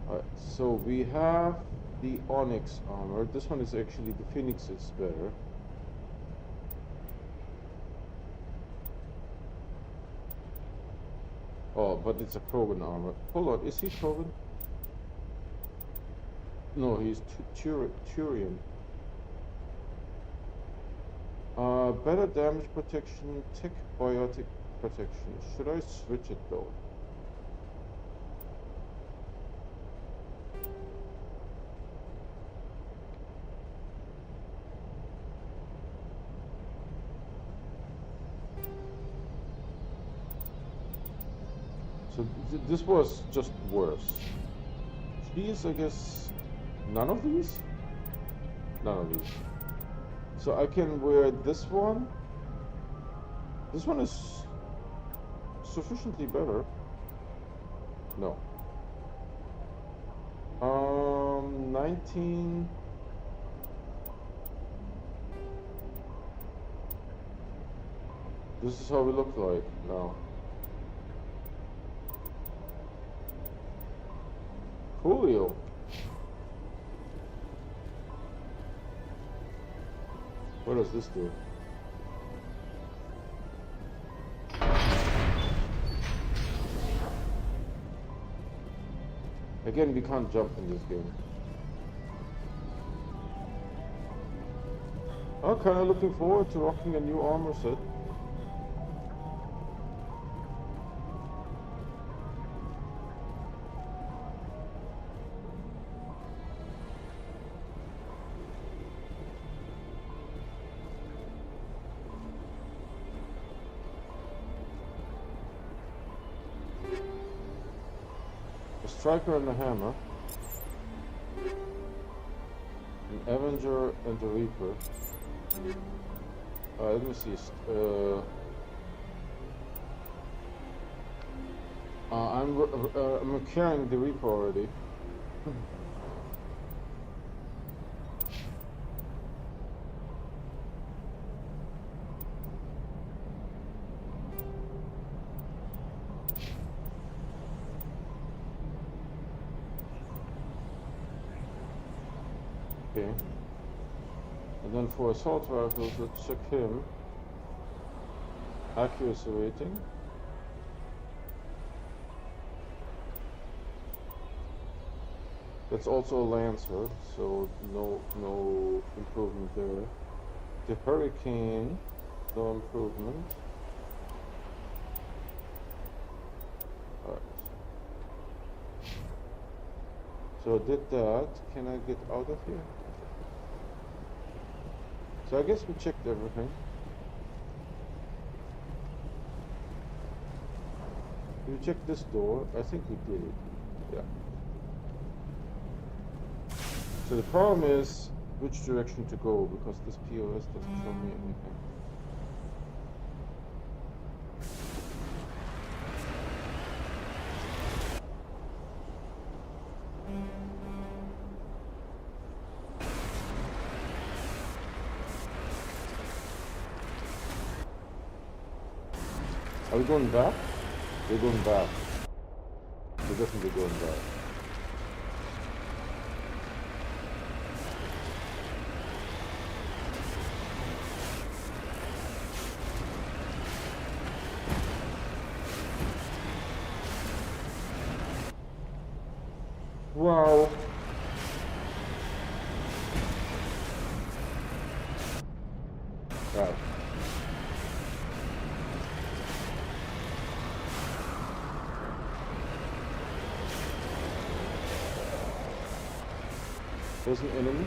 Alright, so we have the Onyx armor. This one is actually, the Phoenix is better. Oh, but it's a Krogan armor. Hold on, is he Krogan? No, he's Turian. Better damage protection, tick biotic protection. Should I switch it though? So this was just worse. These, I guess, none of these? None of these. So I can wear this one. This one is sufficiently better. No. 19. This is how we look like now. Coolio. What does this do? Again, we can't jump in this game. I'm kind of looking forward to rocking a new armor set. A striker and a hammer. An Avenger and a Reaper. Let me see. I'm carrying the Reaper already. Okay. And then for assault rifles, let's check him. Accuracy rating. That's also a Lancer, so no improvement there. The Hurricane, no improvement. Alright. So I did that. Can I get out of here? So I guess we checked everything. We checked this door. I think we did it. Yeah. So the problem is which direction to go, because this POS doesn't show me anything. Are we going back? We're going back. We're definitely going back. Wow. Right. There's an enemy.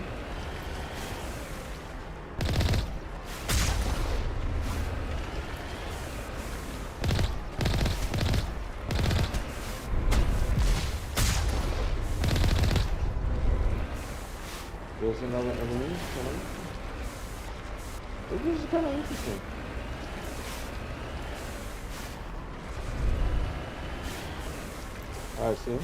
There's another enemy coming. This is kind of interesting. I see.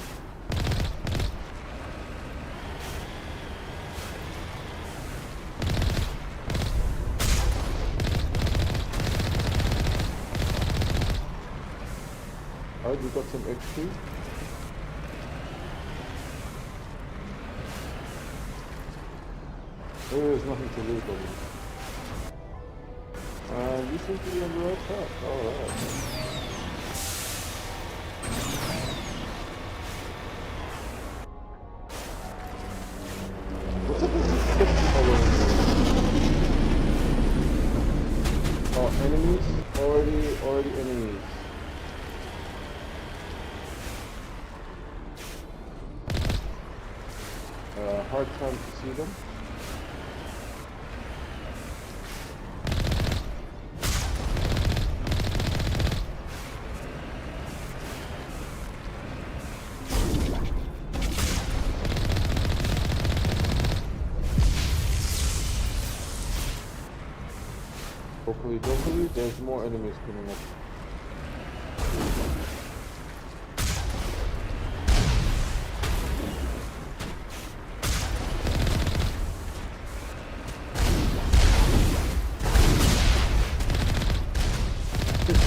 Alright, we got some XP. There is nothing to loot on this. You seem to be on the right track. Alright. What's up with these tips all over the place? Oh, enemies? Already enemies. Hard time to see them. Hopefully, there's more enemies coming up.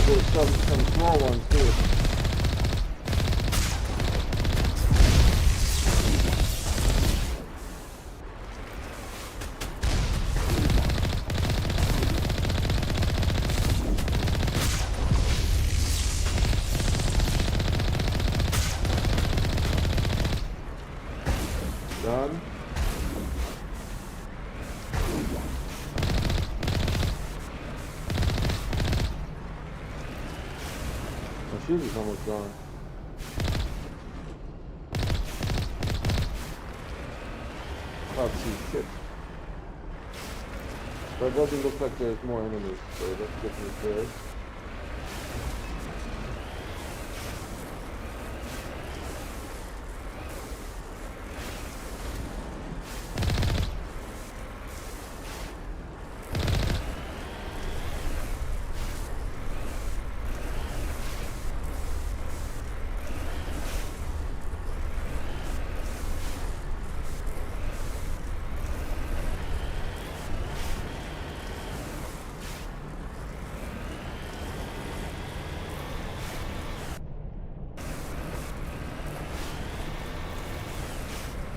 There's some small ones too. shield is almost gone. Can't see shit. But it doesn't look like there's more enemies, so that's good news there.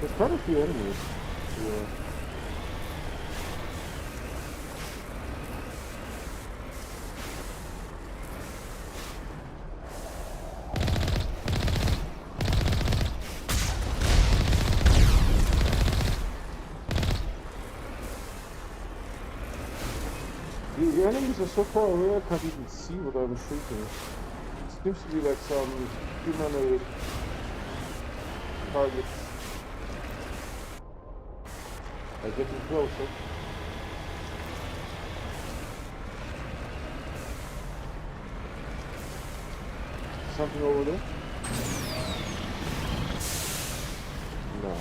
There's quite a few enemies. Yeah. The enemies are so far away I can't even see what I'm shooting. It seems to be like some humanoid targets. I'm getting closer. Something over there? No.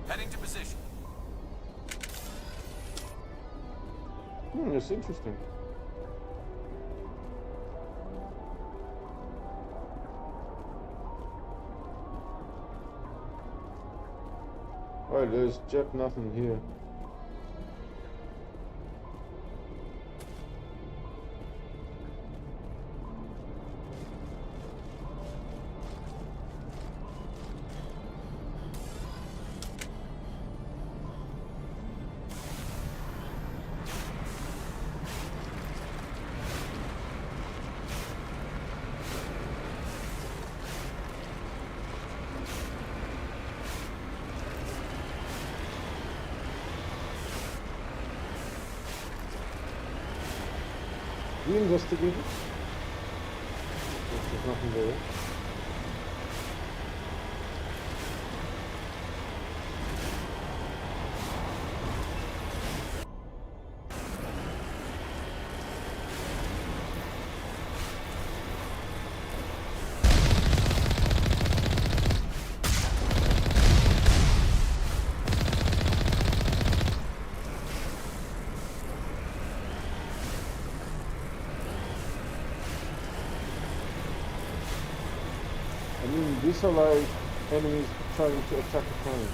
Heading to position. It's interesting. Alright, there's just nothing here. We investigated. There's nothing there. I mean, these are like enemies trying to attack a plane.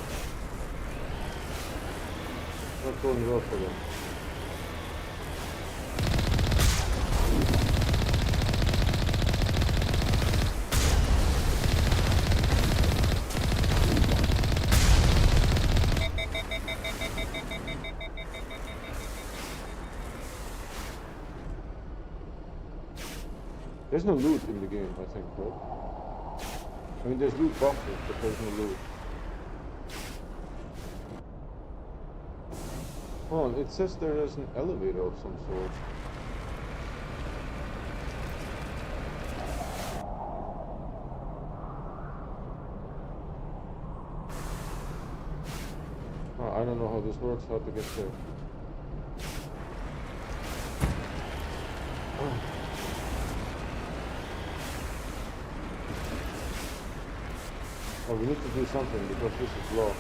Not going well for them. There's no loot in the game, I think, right? I mean, there's loot boxes, but there's no loot. Oh, it says there is an elevator of some sort. Oh, I don't know how this works, how to get there. Oh. Oh, we need to do something because this is locked.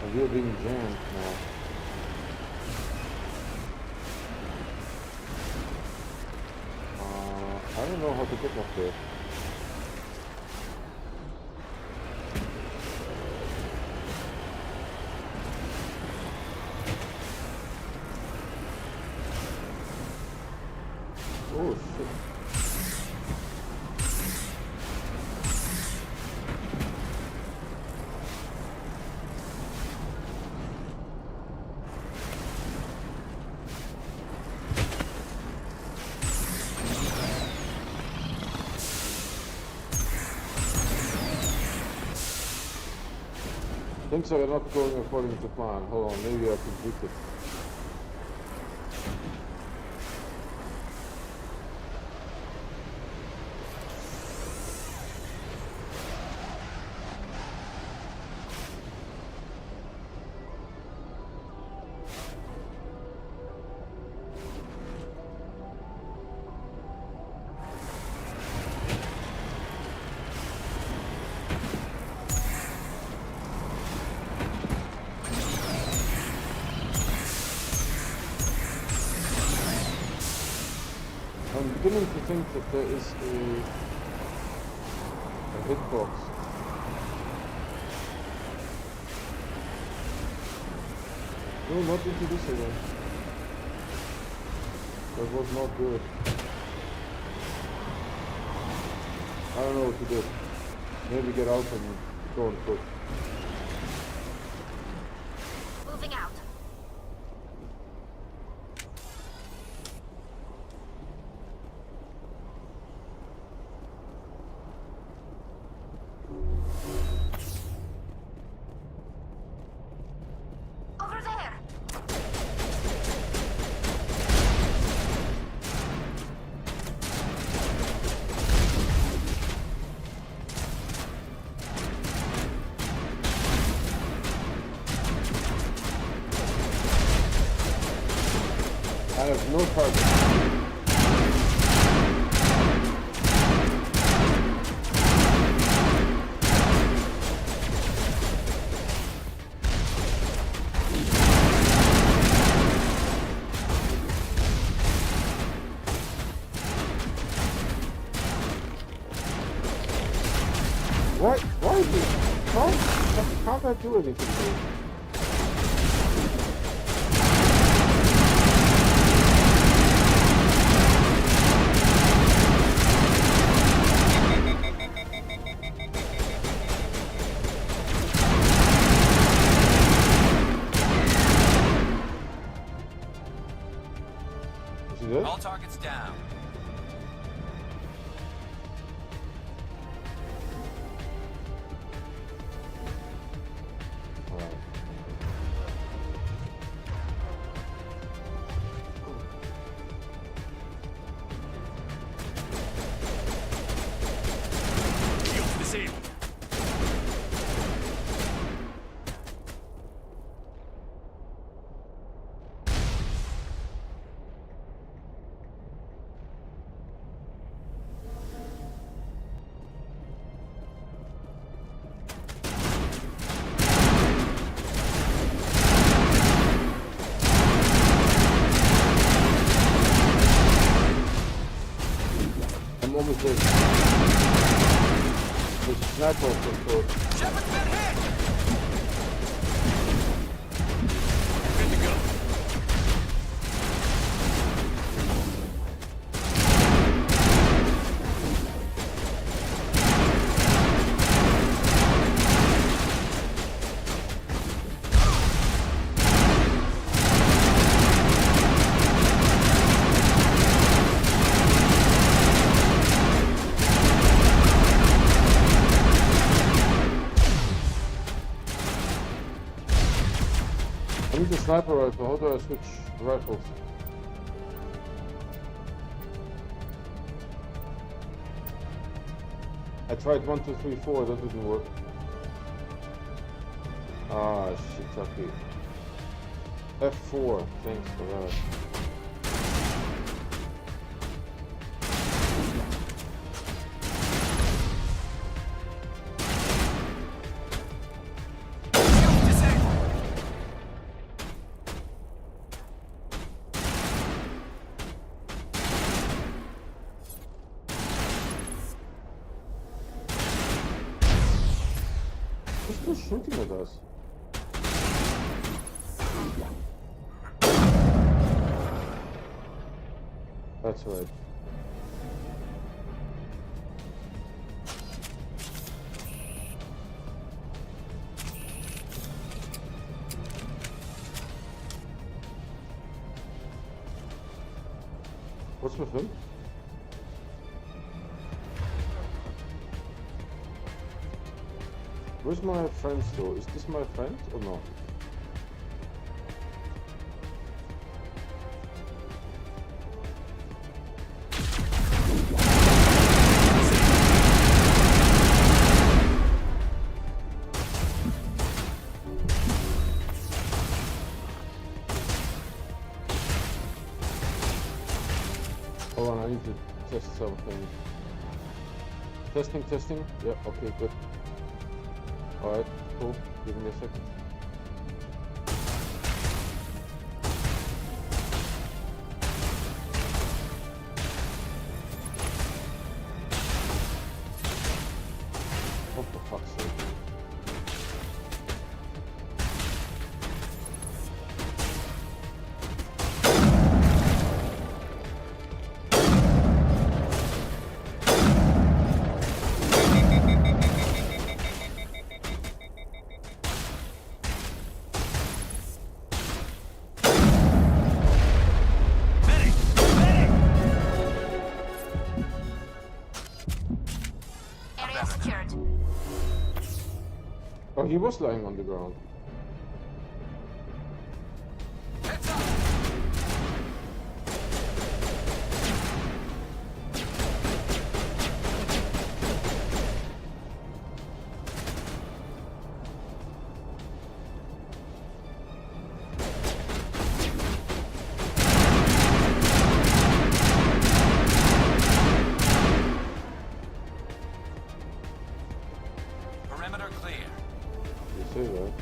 And we're being jammed now. I don't know how to get up there. Oh shit. Things are not going according to plan. Hold on, maybe I completed it. I'm beginning to think that there is a hitbox. No, not into this again. That was not good. I don't know what to do. Maybe get out and go on foot. Moving out. Over there. I have no target. Why is it? How can't I do anything here? All targets down. Shields disabled. I'm almost there. There's a sniper of some sort. Shepard's been hit! Good to go. I need a sniper rifle. How do I switch rifles? I tried 1, 2, 3, 4. That didn't work. Ah, shit. Okay. F4. Thanks for that. Who's still shooting at us? That's right. What's with him? Where's my friend still? Is this my friend or no? Hold on, I need to test something. Testing. Yeah, okay, good. Alright, cool. Give me a second. Oh, for fuck's sake. Oh, he was lying on the ground. Perimeter clear. You say that.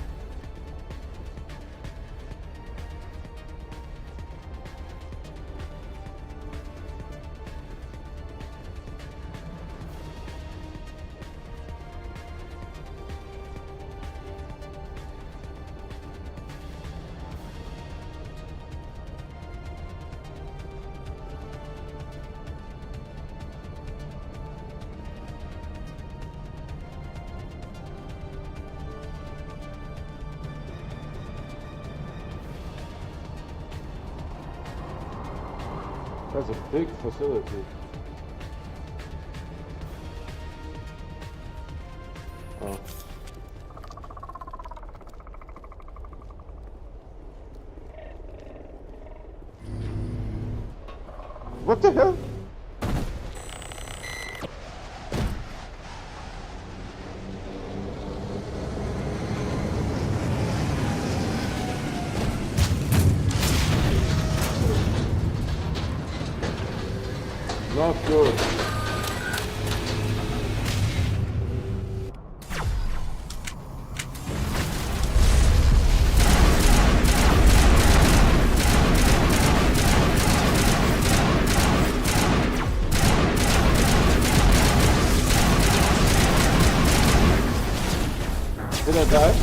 That's a big facility. Oh. What the hell? Not good. Did I die?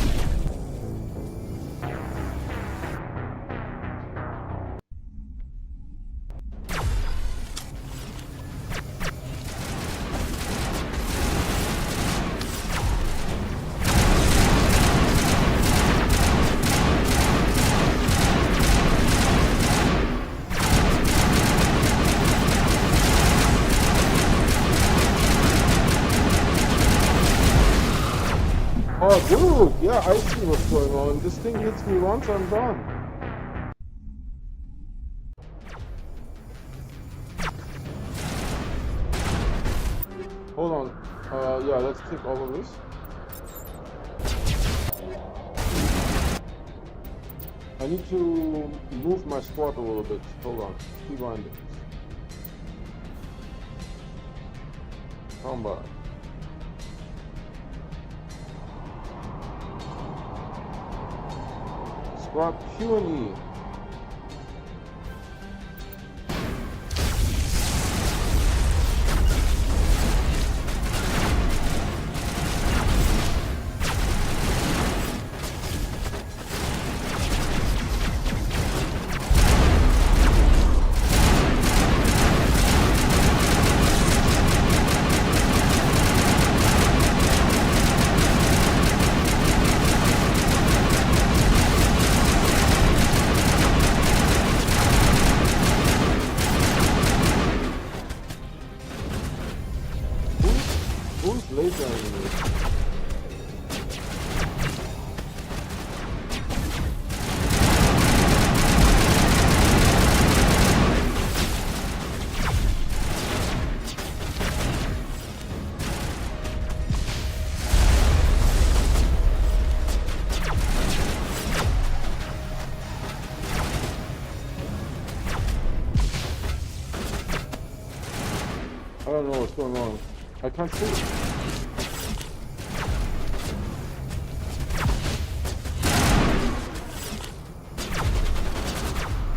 Oh, dude, yeah, I see what's going on. This thing hits me once, I'm done. Hold on. Yeah, let's take all of this. I need to move my squad a little bit. Hold on. Rewind it. Combat. Squad Q and E. Who's lasering me? can't see it.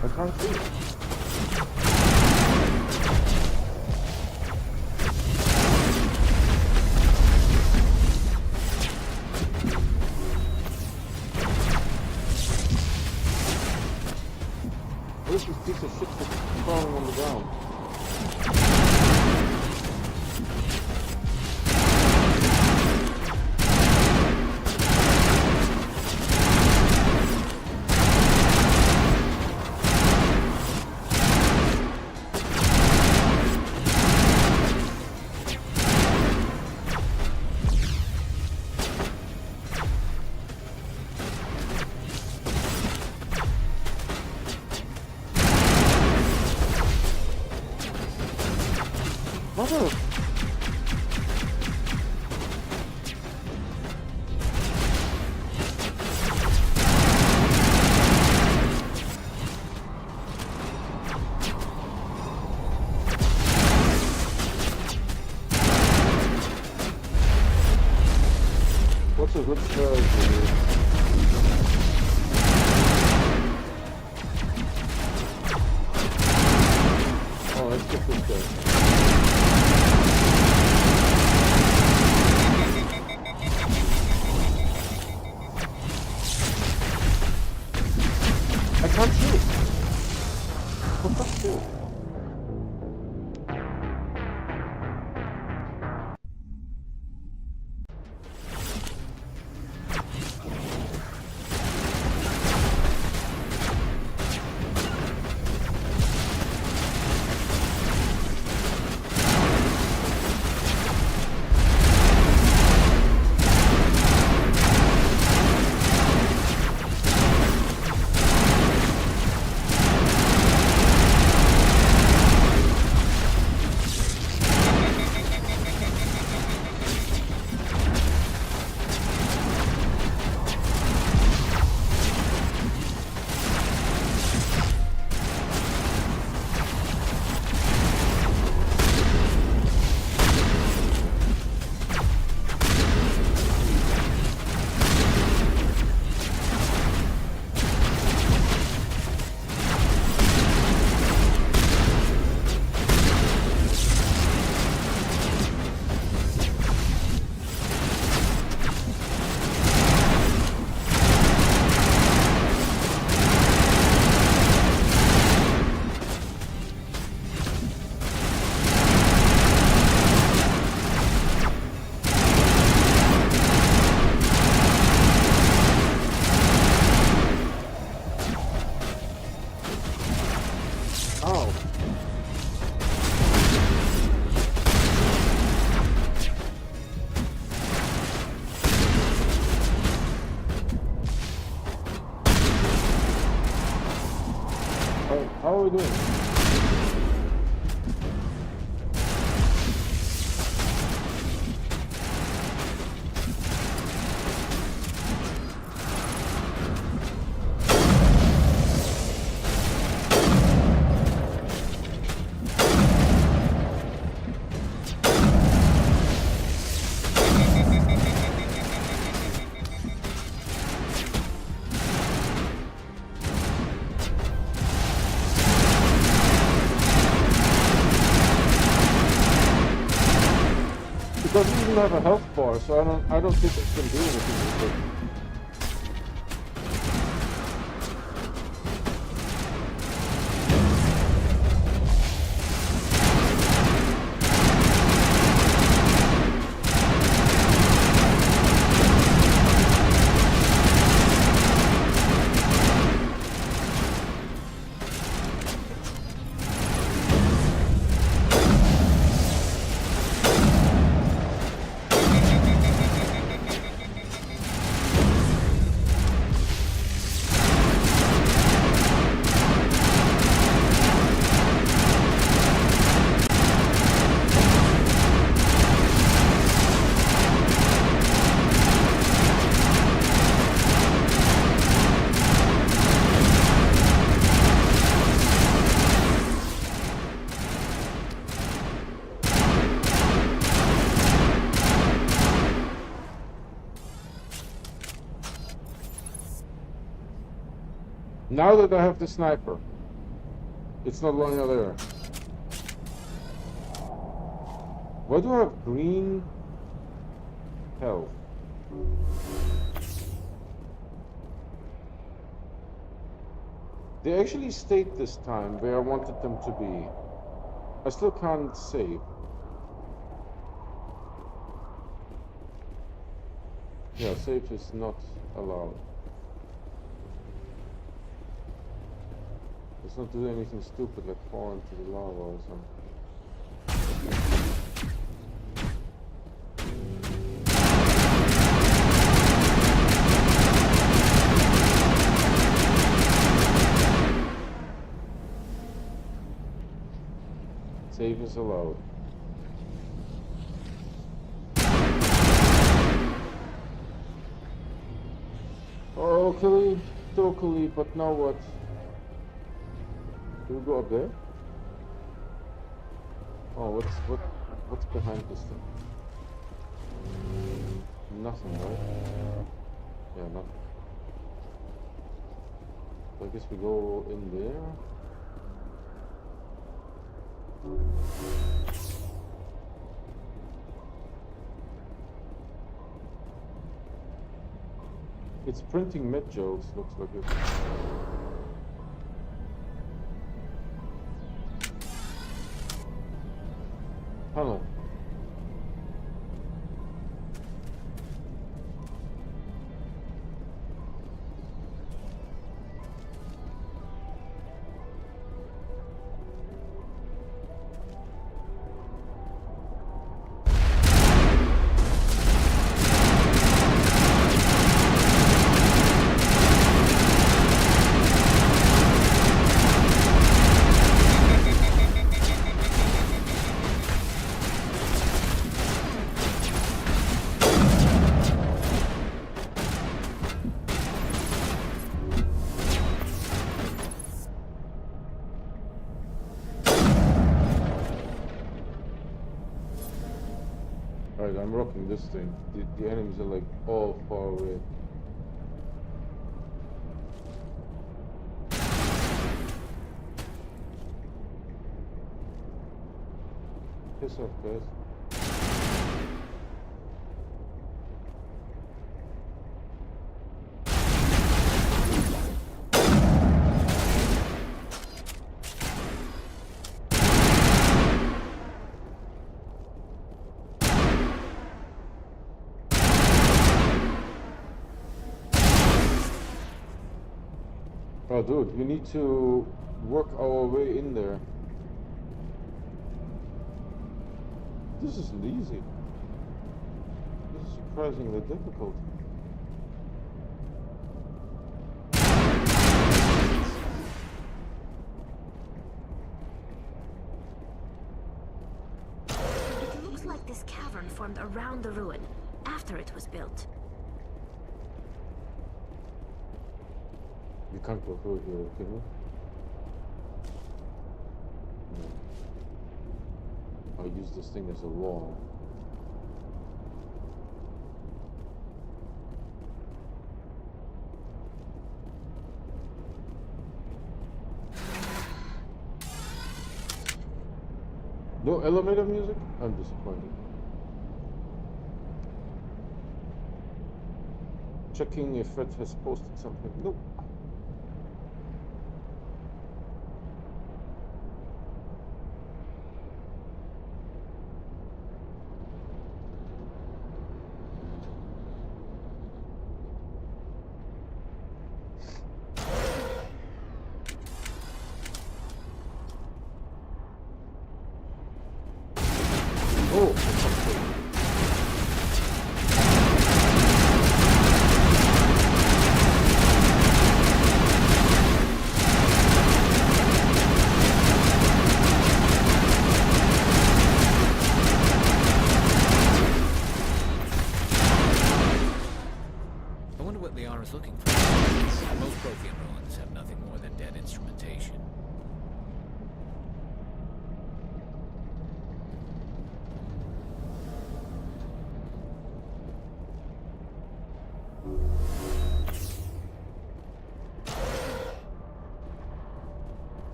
I can't see it. What is this piece of shit that's crawling on the ground? Mother! What's a good strategy? Oh, let's get this guy. I can't see it. What the fuck? How are we doing? It doesn't even have a health bar, so I don't think it can do anything with it. Now that I have the sniper, it's not longer there. Why do I have green health? They actually stayed this time where I wanted them to be. I still can't save. Yeah, save is not allowed. Let's not do anything stupid like fall into the lava or something. Save is allowed. Okay, totally, but now what? Can we go up there? Oh, what's behind this thing? Nothing, right? Yeah, nothing. So I guess we go in there. It's printing med jokes, looks like it. Tunnel. Alright, I'm rocking this thing. The enemies are like all far away. Piss off, guys. Oh, dude, we need to work our way in there. This isn't easy. This is surprisingly difficult. It looks like this cavern formed around the ruin, after it was built. You can't go through here, can you? No. I'll use this thing as a wall. No elevator music? I'm disappointed. Checking if Fred has posted something. Nope.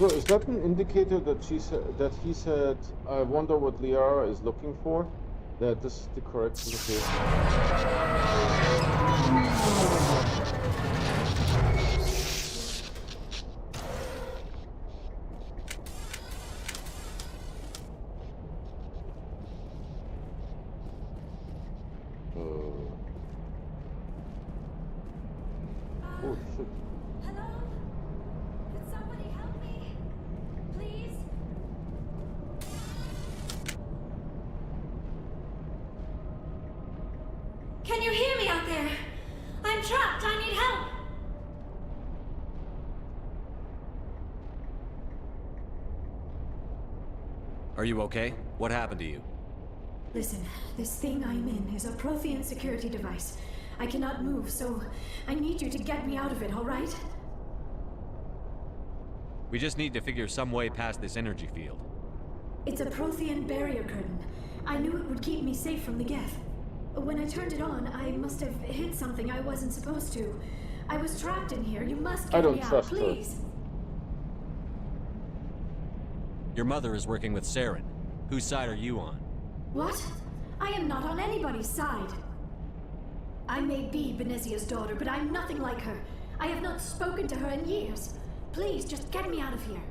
So is that an indicator that he said, I wonder what Liara is looking for? That this is the correct indicator? Oh shit. Hello? Can somebody help me? Please? Can you hear me out there? I'm trapped. I need help. Are you okay? What happened to you? Listen, this thing I'm in is a Prothean security device. I cannot move, so I need you to get me out of it, all right? We just need to figure some way past this energy field. It's a Prothean barrier curtain. I knew it would keep me safe from the Geth. When I turned it on, I must have hit something I wasn't supposed to. I was trapped in here. You must get me out, please. Your mother is working with Saren. Whose side are you on? What? I am not on anybody's side. I may be Benezia's daughter, but I'm nothing like her. I have not spoken to her in years. Please, just get me out of here.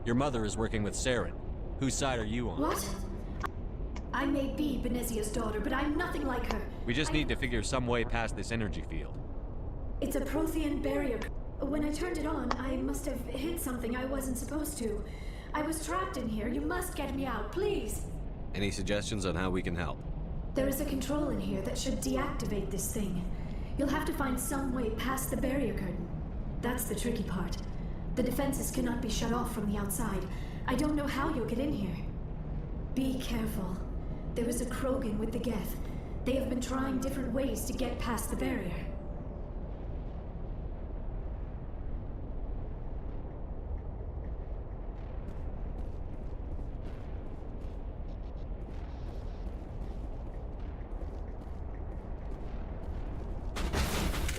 Your mother is working with Saren. Whose side are you on? What? I may be Benezia's daughter, but I'm nothing like her. We just need to figure some way past this energy field. It's a Prothean barrier. When I turned it on, I must have hit something I wasn't supposed to. I was trapped in here. You must get me out, please. Any suggestions on how we can help? There is a control in here that should deactivate this thing. You'll have to find some way past the barrier curtain. That's the tricky part. The defenses cannot be shut off from the outside. I don't know how you'll get in here. Be careful. There is a Krogan with the Geth. They have been trying different ways to get past the barrier.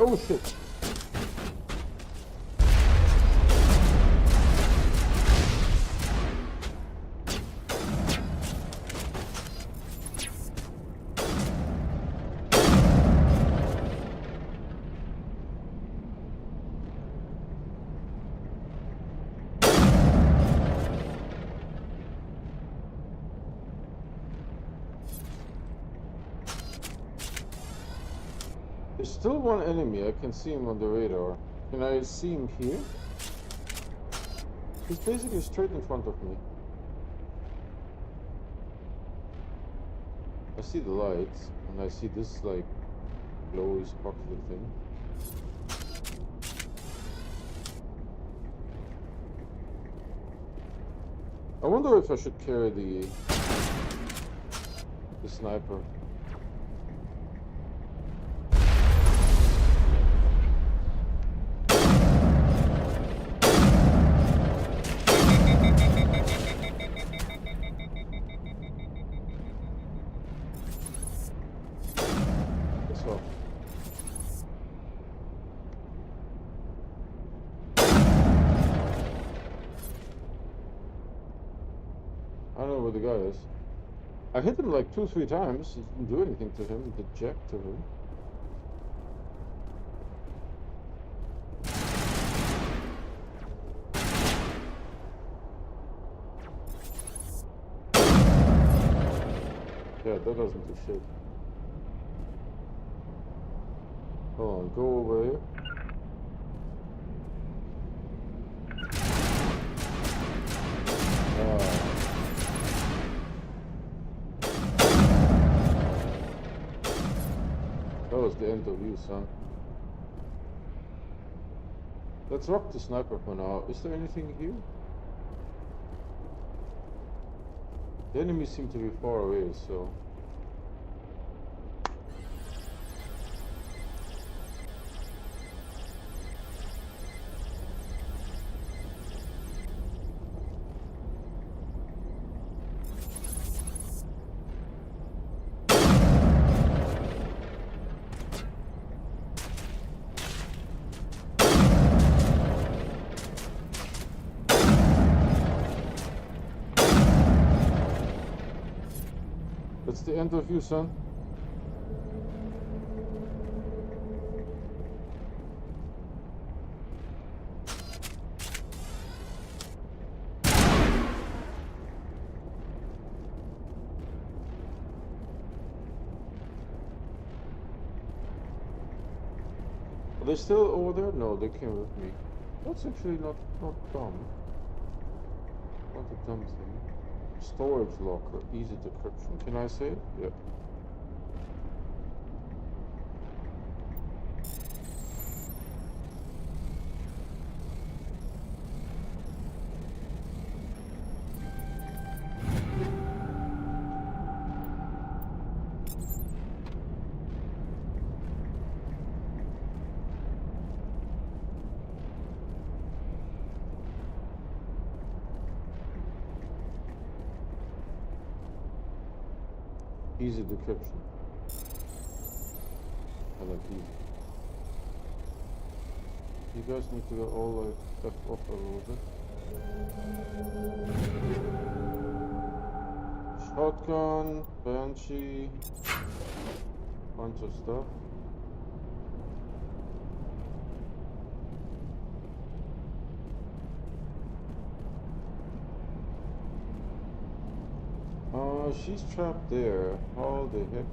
Oh shit. There's still one enemy. I can see him on the radar. Can I see him here? He's basically straight in front of me. I see the lights, and I see this, like, glowy sparkly thing. I wonder if I should carry the sniper. I don't know where the guy is. I hit him like 2-3 times. It didn't do anything to him. It did jack to him. Yeah, that doesn't do shit. Hold on, go over here. That was the end of you, son. Let's rock the sniper for now. Is there anything here? The enemies seem to be far away, so... That's the end of you, son. Are they still over there? No, they came with me. That's actually not dumb. Not a dumb thing. Storage locker, easy decryption. Can I say it? Yeah. Easy decryption. I like easy. You guys need to go all like F off a little bit. Shotgun, Banshee, bunch of stuff. She's trapped there. How the heck?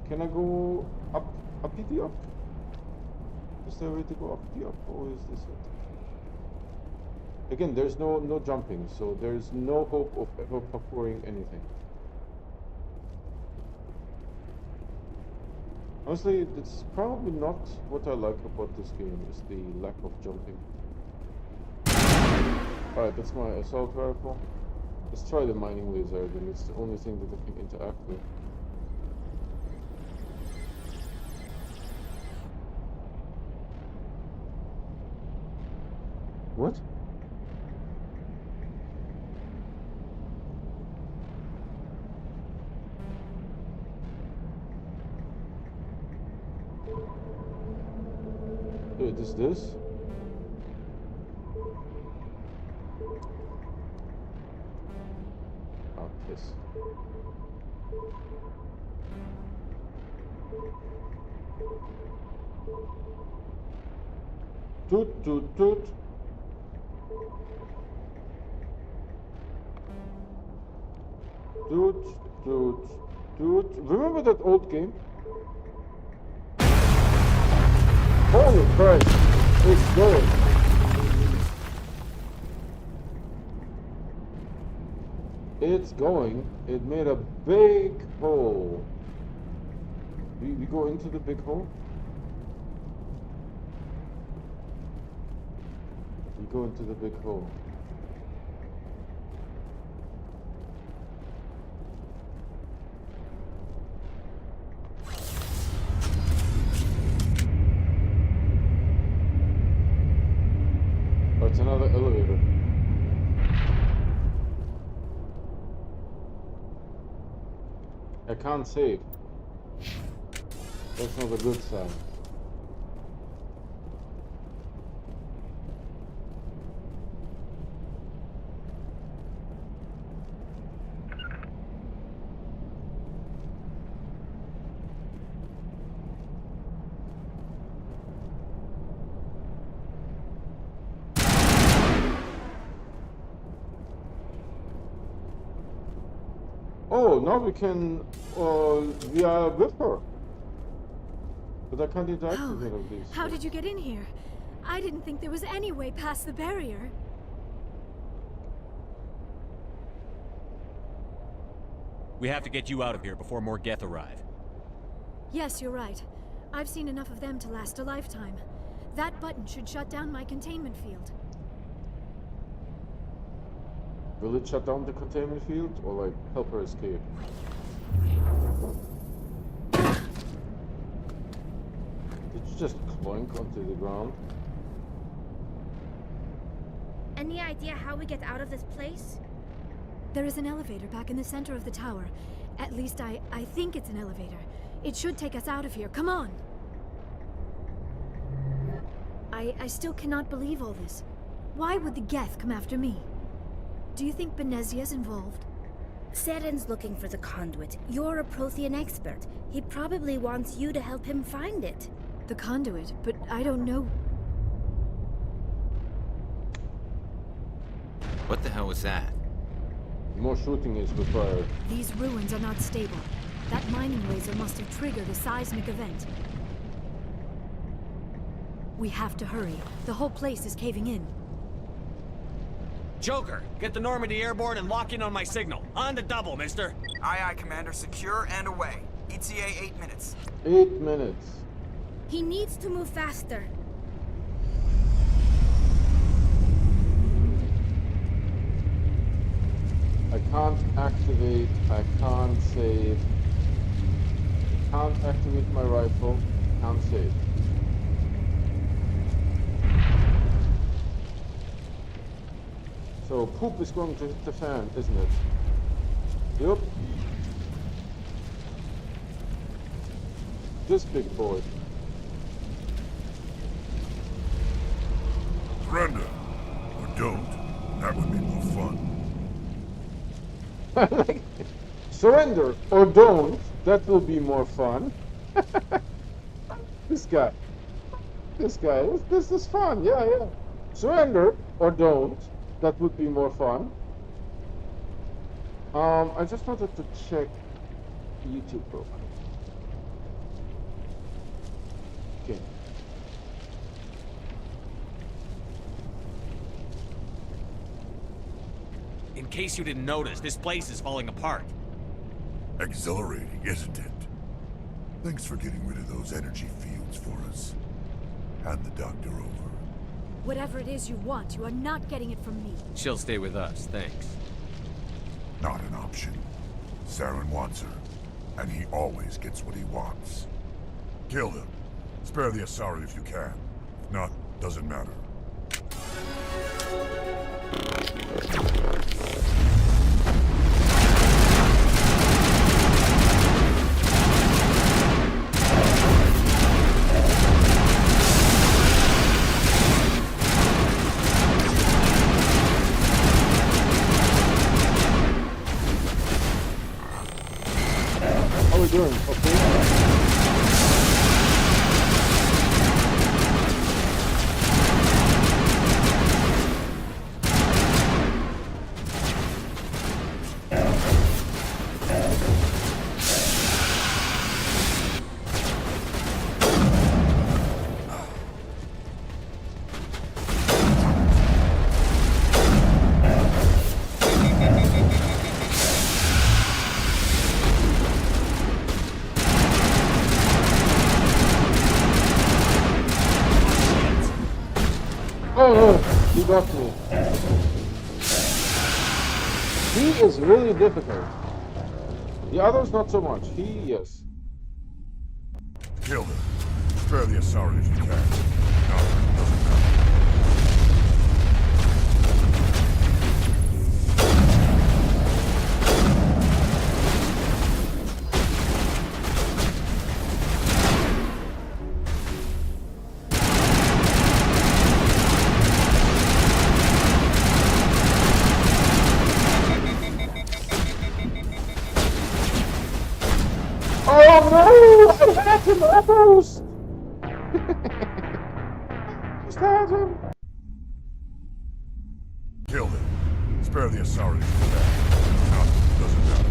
Can I go up the up? Is there a way to go up the up, or is this it? Again, there's no jumping, so there's no hope of ever parkouring anything. Honestly, it's probably not what I like about this game, is the lack of jumping. Alright, that's my assault rifle. Let's try the mining laser again, it's the only thing that I can interact with. What? It is this? This. Toot toot toot. Toot toot toot. Remember that old game? Holy Christ! It's going. It's going. It made a big hole. We go into the big hole? We go into the big hole. Oh, it's another elevator. I can't save. That's not a good sign. Oh, now we can, we are with her. But I can't interact with any of these. How did you get in here? I didn't think there was any way past the barrier. We have to get you out of here before more Geth arrive. Yes, you're right. I've seen enough of them to last a lifetime. That button should shut down my containment field. Will it shut down the containment field, or like help her escape? Did you just clunk onto the ground? Any idea how we get out of this place? There is an elevator back in the center of the tower. At least I think it's an elevator. It should take us out of here. Come on! I still cannot believe all this. Why would the Geth come after me? Do you think Benezia's involved? Seren's looking for the conduit. You're a Prothean expert. He probably wants you to help him find it. The conduit? But I don't know. What the hell was that? More shooting is required. These ruins are not stable. That mining laser must have triggered a seismic event. We have to hurry. The whole place is caving in. Joker, get the Normandy airborne and lock in on my signal. On the double, mister. Aye, aye, Commander. Secure and away. ETA 8 minutes. 8 minutes. He needs to move faster. I can't activate, I can't save. Can't activate my rifle, can't save. So poop is going to hit the fan, isn't it? Yep. This big boy. Surrender. Or don't. That would be more fun. Surrender or don't. That will be more fun. This guy. This is fun. Yeah. Surrender or don't. That would be more fun. I just wanted to check YouTube profile. Okay. In case you didn't notice, this place is falling apart. Exhilarating, isn't it? Thanks for getting rid of those energy fields for us. Hand the doctor over. Whatever it is you want, you are not getting it from me. She'll stay with us, thanks. Not an option. Saren wants her, and he always gets what he wants. Kill him. Spare the Asari if you can. If not, doesn't matter. How are we doing? Okay. Oh, he got me. He is really difficult. The others not so much. He, yes. Kill him. Spare the Asari if you can. No, doesn't matter. Oh no! I had him almost! Just had him! Kill him. Spare the Asari if you can. No, doesn't matter.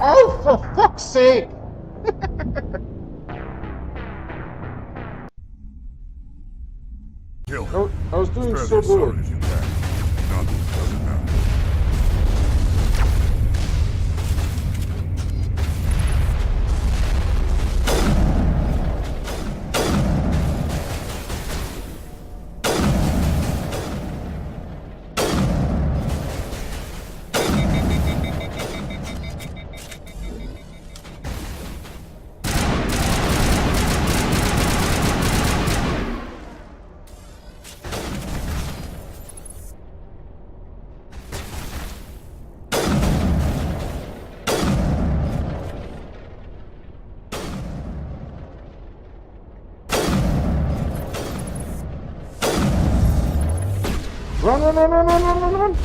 Oh, for fuck's sake! Kill him. I was doing Spare so the good. Asari if you can. No, doesn't matter. Run, run, run, run, run, run, run, run!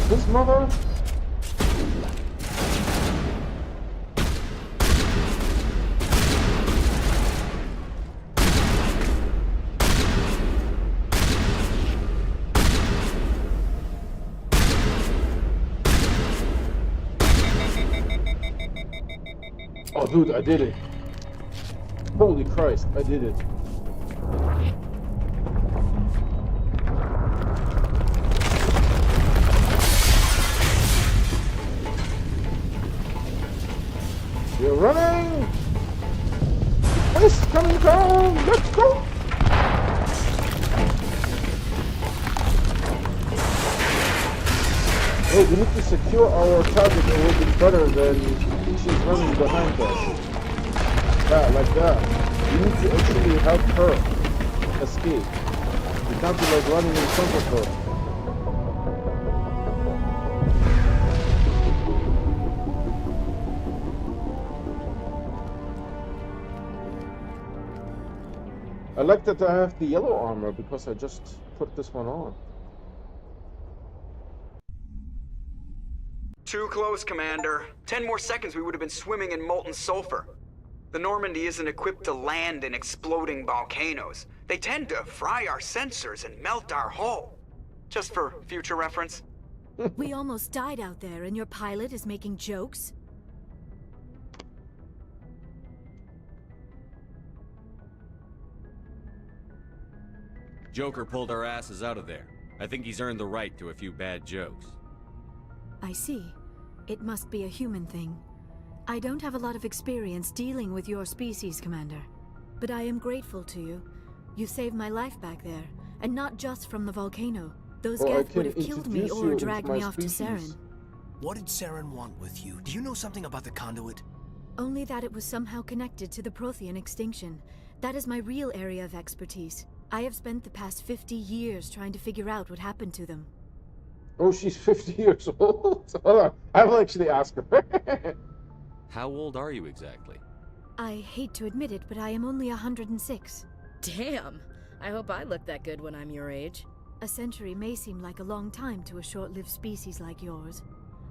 This mother... Oh, dude, I did it. Holy Christ, I did it. We're running! The place is coming down! Let's go! Hey, we need to secure our target a little bit better than she's running behind us. Yeah, like that. We need to actually help her escape. We can't be like running in front of her. I like that I have the yellow armor because I just put this one on. Too close, Commander. 10 more seconds we would have been swimming in molten sulfur. The Normandy isn't equipped to land in exploding volcanoes. They tend to fry our sensors and melt our hull. Just for future reference. We almost died out there and your pilot is making jokes? Joker pulled our asses out of there. I think he's earned the right to a few bad jokes. I see. It must be a human thing. I don't have a lot of experience dealing with your species, Commander. But I am grateful to you. You saved my life back there, and not just from the volcano. Those Geth would have killed me or dragged me off to Saren. What did Saren want with you? Do you know something about the conduit? Only that it was somehow connected to the Prothean extinction. That is my real area of expertise. I have spent the past 50 years trying to figure out what happened to them. Oh, she's 50 years old? Hold on, I will actually ask her. How old are you exactly? I hate to admit it, but I am only 106. Damn! I hope I look that good when I'm your age. A century may seem like a long time to a short-lived species like yours.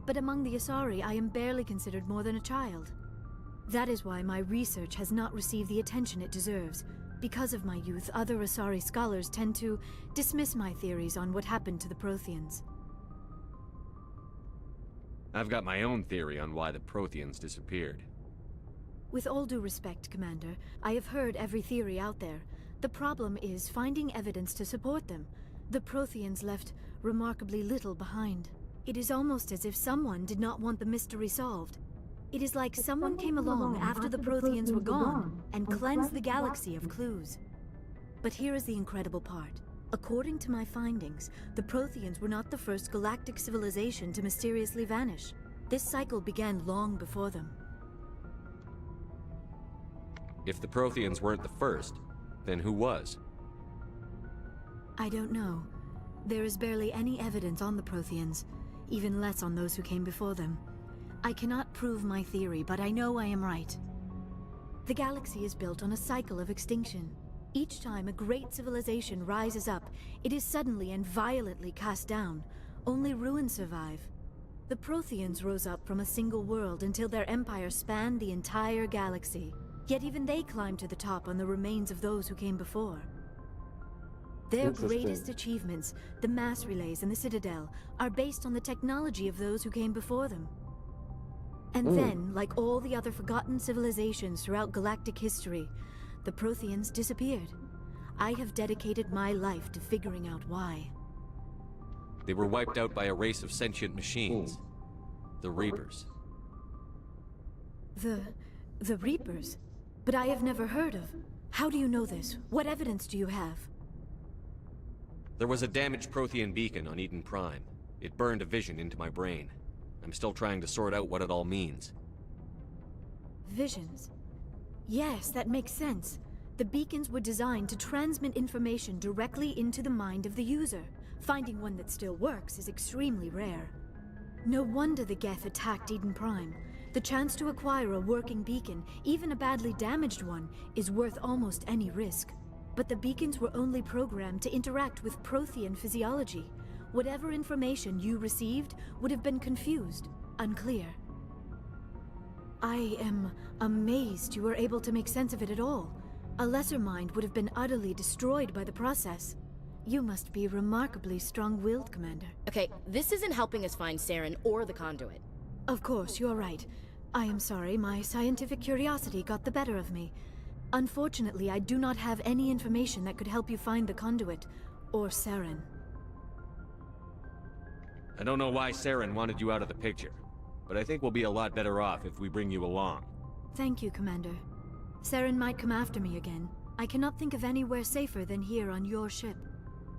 But among the Asari, I am barely considered more than a child. That is why my research has not received the attention it deserves. Because of my youth, other Asari scholars tend to dismiss my theories on what happened to the Protheans. I've got my own theory on why the Protheans disappeared. With all due respect, Commander, I have heard every theory out there. The problem is finding evidence to support them. The Protheans left remarkably little behind. It is almost as if someone did not want the mystery solved. It is like someone came along after the Protheans were gone and cleansed the galaxy of clues. But here is the incredible part. According to my findings, the Protheans were not the first galactic civilization to mysteriously vanish. This cycle began long before them. If the Protheans weren't the first, then who was? I don't know. There is barely any evidence on the Protheans, even less on those who came before them. I cannot prove my theory, but I know I am right. The galaxy is built on a cycle of extinction. Each time a great civilization rises up, it is suddenly and violently cast down. Only ruins survive. The Protheans rose up from a single world until their empire spanned the entire galaxy. Yet even they climbed to the top on the remains of those who came before. Their greatest achievements, the mass relays and the Citadel, are based on the technology of those who came before them. And then, like all the other forgotten civilizations throughout galactic history, the Protheans disappeared. I have dedicated my life to figuring out why. They were wiped out by a race of sentient machines. The Reapers. The Reapers? But I have never heard of. How do you know this? What evidence do you have? There was a damaged Prothean beacon on Eden Prime. It burned a vision into my brain. I'm still trying to sort out what it all means. Visions? Yes, that makes sense. The beacons were designed to transmit information directly into the mind of the user. Finding one that still works is extremely rare. No wonder the Geth attacked Eden Prime. The chance to acquire a working beacon, even a badly damaged one, is worth almost any risk. But the beacons were only programmed to interact with Prothean physiology. whatever information you received would have been confused, unclear. I am amazed you were able to make sense of it at all. A lesser mind would have been utterly destroyed by the process. You must be remarkably strong-willed, Commander. Okay, this isn't helping us find Saren or the conduit. Of course, you're right. I am sorry, my scientific curiosity got the better of me. Unfortunately, I do not have any information that could help you find the conduit, or Saren. I don't know why Saren wanted you out of the picture, but I think we'll be a lot better off if we bring you along. Thank you, Commander. Saren might come after me again. I cannot think of anywhere safer than here on your ship.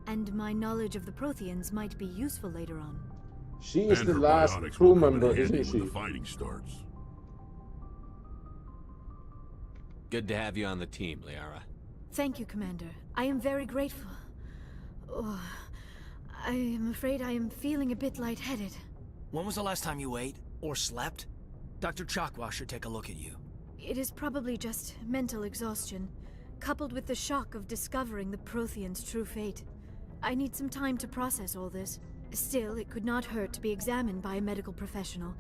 And my knowledge of the Protheans might be useful later on. She is And the her last bionics crew will come in member, handy isn't when she? the fighting starts. Good to have you on the team, Liara. Thank you, Commander. I am very grateful. Oh, I am afraid I am feeling a bit lightheaded. When was the last time you ate or slept? Dr. Chakwa should take a look at you. It is probably just mental exhaustion, coupled with the shock of discovering the Protheans' true fate. I need some time to process all this. Still, it could not hurt to be examined by a medical professional.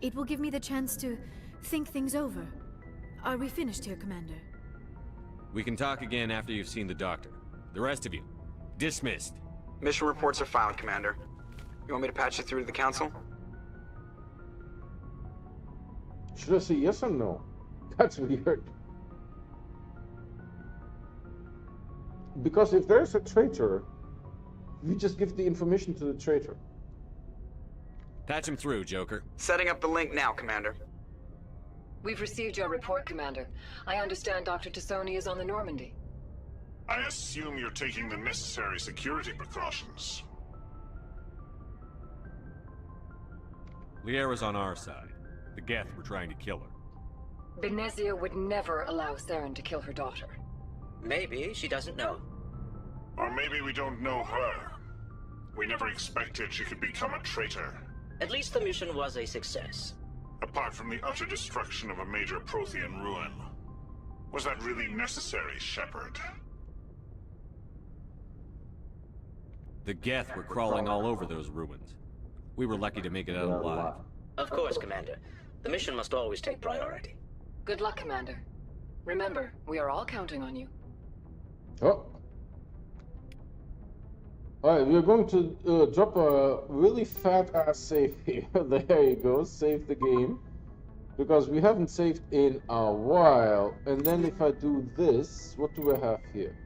It will give me the chance to think things over. Are we finished here, Commander? We can talk again after you've seen the doctor. The rest of you, dismissed. Mission reports are filed, Commander. You want me to patch you through to the Council? Should I say yes or no? That's weird. Because if there's a traitor, we just give the information to the traitor. Patch him through, Joker. Setting up the link now, Commander. We've received your report, Commander. I understand Dr. Tassoni is on the Normandy. I assume you're taking the necessary security precautions. Liara's on our side. The Geth were trying to kill her. Benezia would never allow Saren to kill her daughter. Maybe she doesn't know. Or maybe we don't know her. We never expected she could become a traitor. At least the mission was a success. Apart from the utter destruction of a major Prothean ruin. Was that really necessary, Shepard? The Geth were crawling all over those ruins. We were lucky to make it out alive. Of course, Commander. The mission must always take priority. Good luck, Commander. Remember, we are all counting on you. Oh. Alright, we're going to drop a really fat ass save here. There you go, save the game. Because we haven't saved in a while. And then if I do this, what do I have here?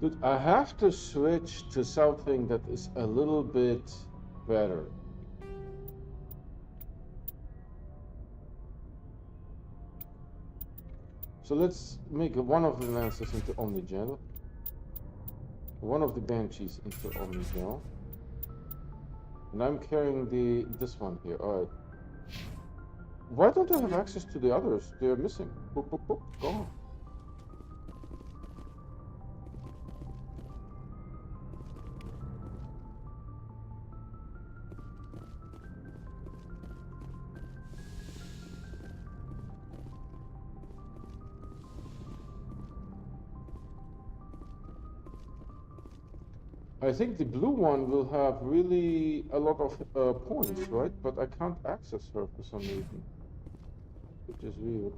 Dude, I have to switch to something that is a little bit better. So let's make one of the Lancers into Omnigel, one of the Banshees into Omnigel, and I'm carrying this one here. Alright. Why don't I have access to the others? They're missing. Boop, boop, boop. Gone. I think the blue one will have really a lot of points, right? But I can't access her for some reason, which is weird.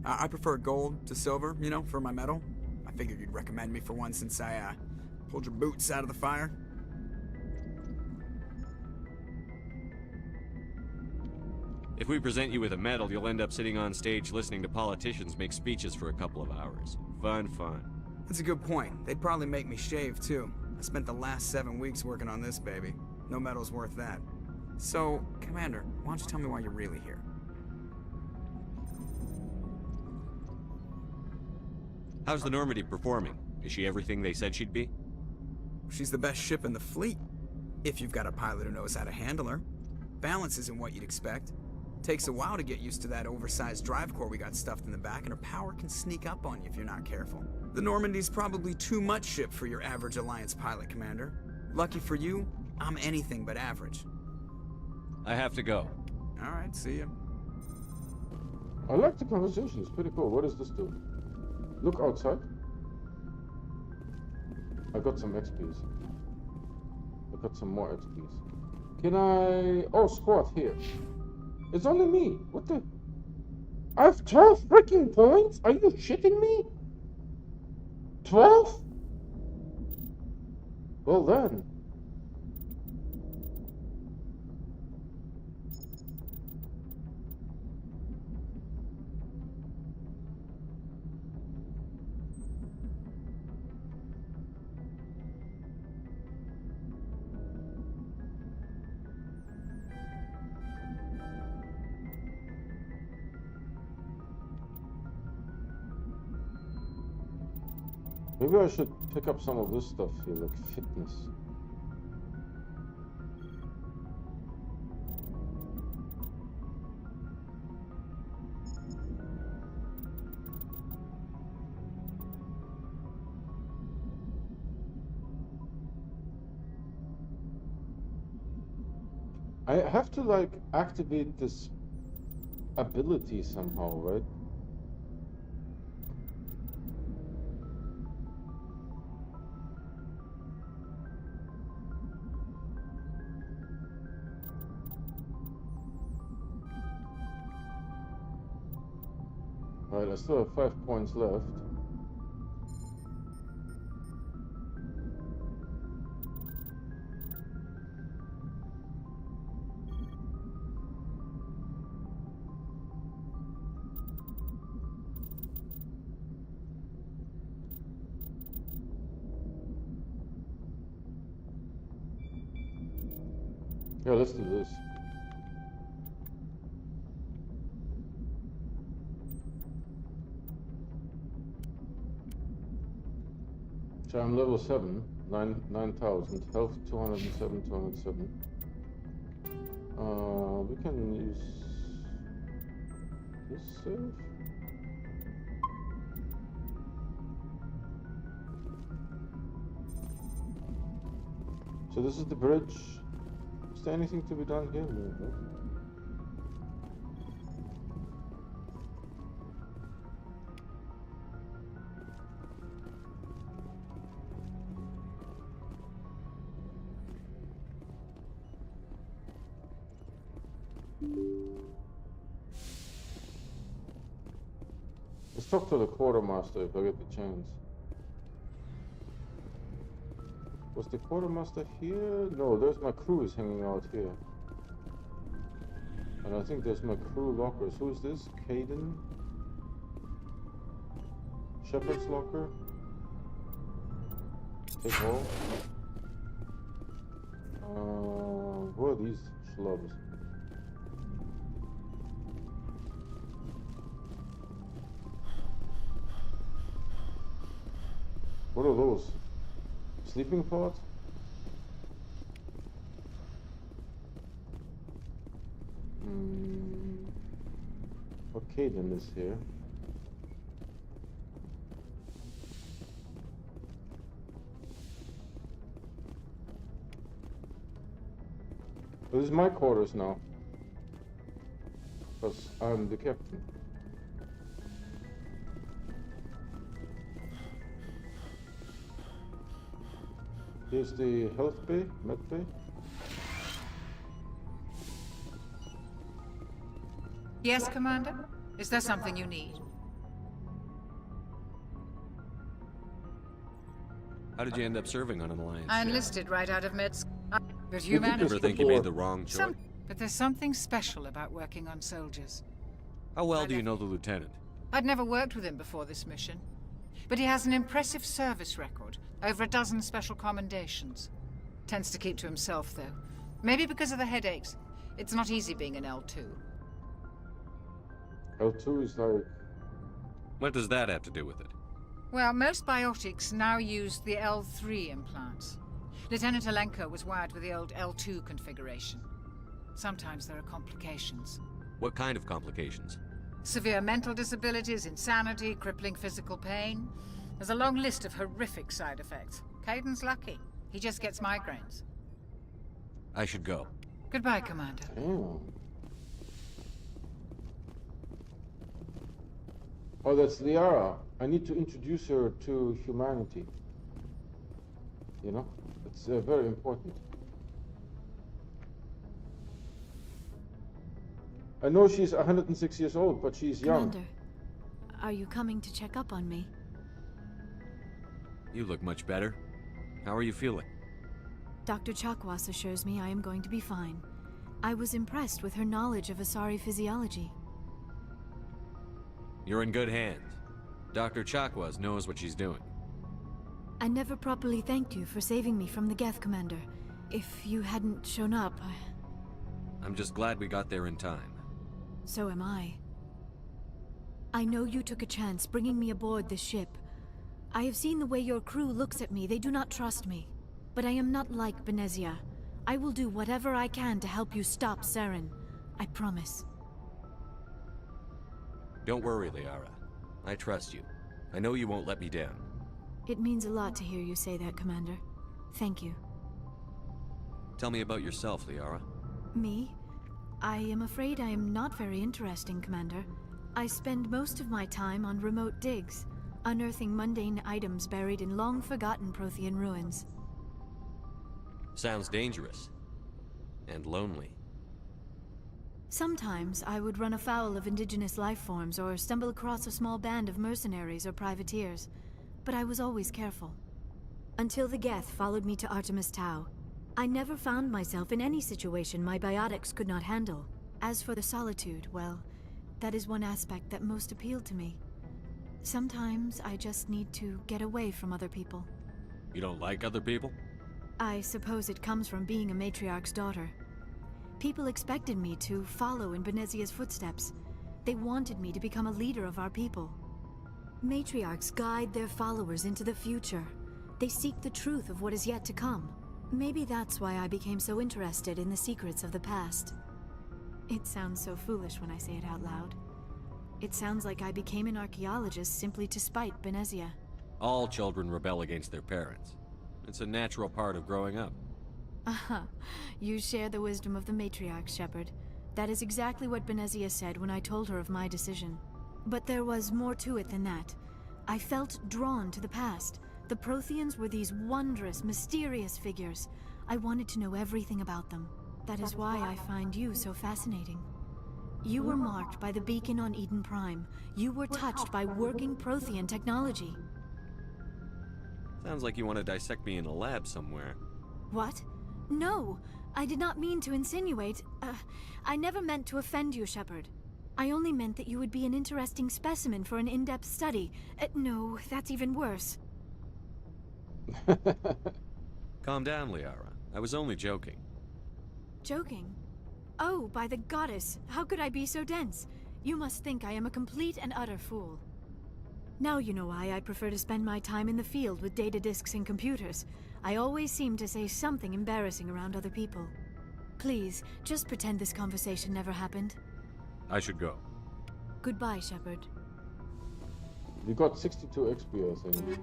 I prefer gold to silver, you know, for my medal. I figured you'd recommend me for one since I pulled your boots out of the fire. If we present you with a medal, you'll end up sitting on stage listening to politicians make speeches for a couple of hours. Fun, fun. That's a good point. They'd probably make me shave, too. I spent the last 7 weeks working on this baby. No medal's worth that. So, Commander, why don't you tell me why you're really here? How's the Normandy performing? Is she everything they said she'd be? She's the best ship in the fleet. If you've got a pilot who knows how to handle her. Balance isn't what you'd expect. Takes a while to get used to that oversized drive core we got stuffed in the back, and her power can sneak up on you if you're not careful. The Normandy's probably too much ship for your average Alliance pilot, Commander. Lucky for you, I'm anything but average. I have to go. Alright, see ya. I like the conversation, it's pretty cool. What does this do? Look outside. I got some XPs. I got some more XPs. Can I... Oh, squad here. It's only me. What the... I have 12 freaking points? Are you shitting me? 12? Well then. Maybe I should pick up some of this stuff here, like fitness. I have to like activate this ability somehow, right? Alright, I still have 5 points left. Yeah, let's do this. So I'm level 7, 9,000, health 207, 207. We can use this save. So this is the bridge. Is there anything to be done here? No. Let's talk to the quartermaster if I get the chance. Was the quartermaster here? No, there's my crew is hanging out here. And I think there's my crew lockers. Who is this? Caden? Shepard's locker? Take all. Who are these schlubs? What are those? Sleeping pods? Okay, then this here. Well, this is my quarters now. Because I'm the captain. Here's the health bay, med bay. Yes, Commander? Is there something you need? How did you end up serving on an Alliance? I enlisted right out of med school. But You humanity... ever think you made the wrong choice? But there's something special about working on soldiers. How well do you know the Lieutenant? I'd never worked with him before this mission. But he has an impressive service record. Over a dozen special commendations. Tends to keep to himself, though. Maybe because of the headaches. It's not easy being an L2. L2 is like... What does that have to do with it? Well, most biotics now use the L3 implants. Lieutenant Alenko was wired with the old L2 configuration. Sometimes there are complications. What kind of complications? Severe mental disabilities, insanity, crippling physical pain. There's a long list of horrific side effects. Kaiden's lucky. He just gets migraines. I should go. Goodbye, Commander. Oh, that's Liara. I need to introduce her to humanity. You know, it's very important. I know she's 106 years old, but she's young. Commander, are you coming to check up on me? You look much better. How are you feeling? Dr. Chakwas assures me I am going to be fine. I was impressed with her knowledge of Asari physiology. You're in good hands. Dr. Chakwas knows what she's doing. I never properly thanked you for saving me from the Geth, Commander. If you hadn't shown up, I'm just glad we got there in time. So am I. I know you took a chance bringing me aboard this ship. I have seen the way your crew looks at me. They do not trust me. But I am not like Benezia. I will do whatever I can to help you stop Saren. I promise. Don't worry, Liara. I trust you. I know you won't let me down. It means a lot to hear you say that, Commander. Thank you. Tell me about yourself, Liara. Me? I am afraid I am not very interesting, Commander. I spend most of my time on remote digs, unearthing mundane items buried in long-forgotten Prothean ruins. Sounds dangerous. And lonely. Sometimes I would run afoul of indigenous life forms or stumble across a small band of mercenaries or privateers, but I was always careful. Until the Geth followed me to Artemis Tau, I never found myself in any situation my biotics could not handle. As for the solitude, well, that is one aspect that most appealed to me. Sometimes I just need to get away from other people. You don't like other people? I suppose it comes from being a matriarch's daughter. People expected me to follow in Benezia's footsteps. They wanted me to become a leader of our people. Matriarchs guide their followers into the future. They seek the truth of what is yet to come. Maybe that's why I became so interested in the secrets of the past. It sounds so foolish when I say it out loud. It sounds like I became an archaeologist simply to spite Benezia. All children rebel against their parents. It's a natural part of growing up. Aha, you share the wisdom of the matriarch, Shepard. That is exactly what Benezia said when I told her of my decision. But there was more to it than that. I felt drawn to the past. The Protheans were these wondrous, mysterious figures. I wanted to know everything about them. That is why I find you so fascinating. You were marked by the beacon on Eden Prime. You were touched by working Prothean technology. Sounds like you want to dissect me in a lab somewhere. What? No! I did not mean to insinuate. I never meant to offend you, Shepard. I only meant that you would be an interesting specimen for an in-depth study. No, that's even worse. Calm down, Liara. I was only joking. Joking? Oh, by the goddess, how could I be so dense? You must think I am a complete and utter fool. Now you know why I prefer to spend my time in the field with data disks and computers. I always seem to say something embarrassing around other people. Please, just pretend this conversation never happened. I should go. Goodbye, Shepard. You got 62 XP, I think.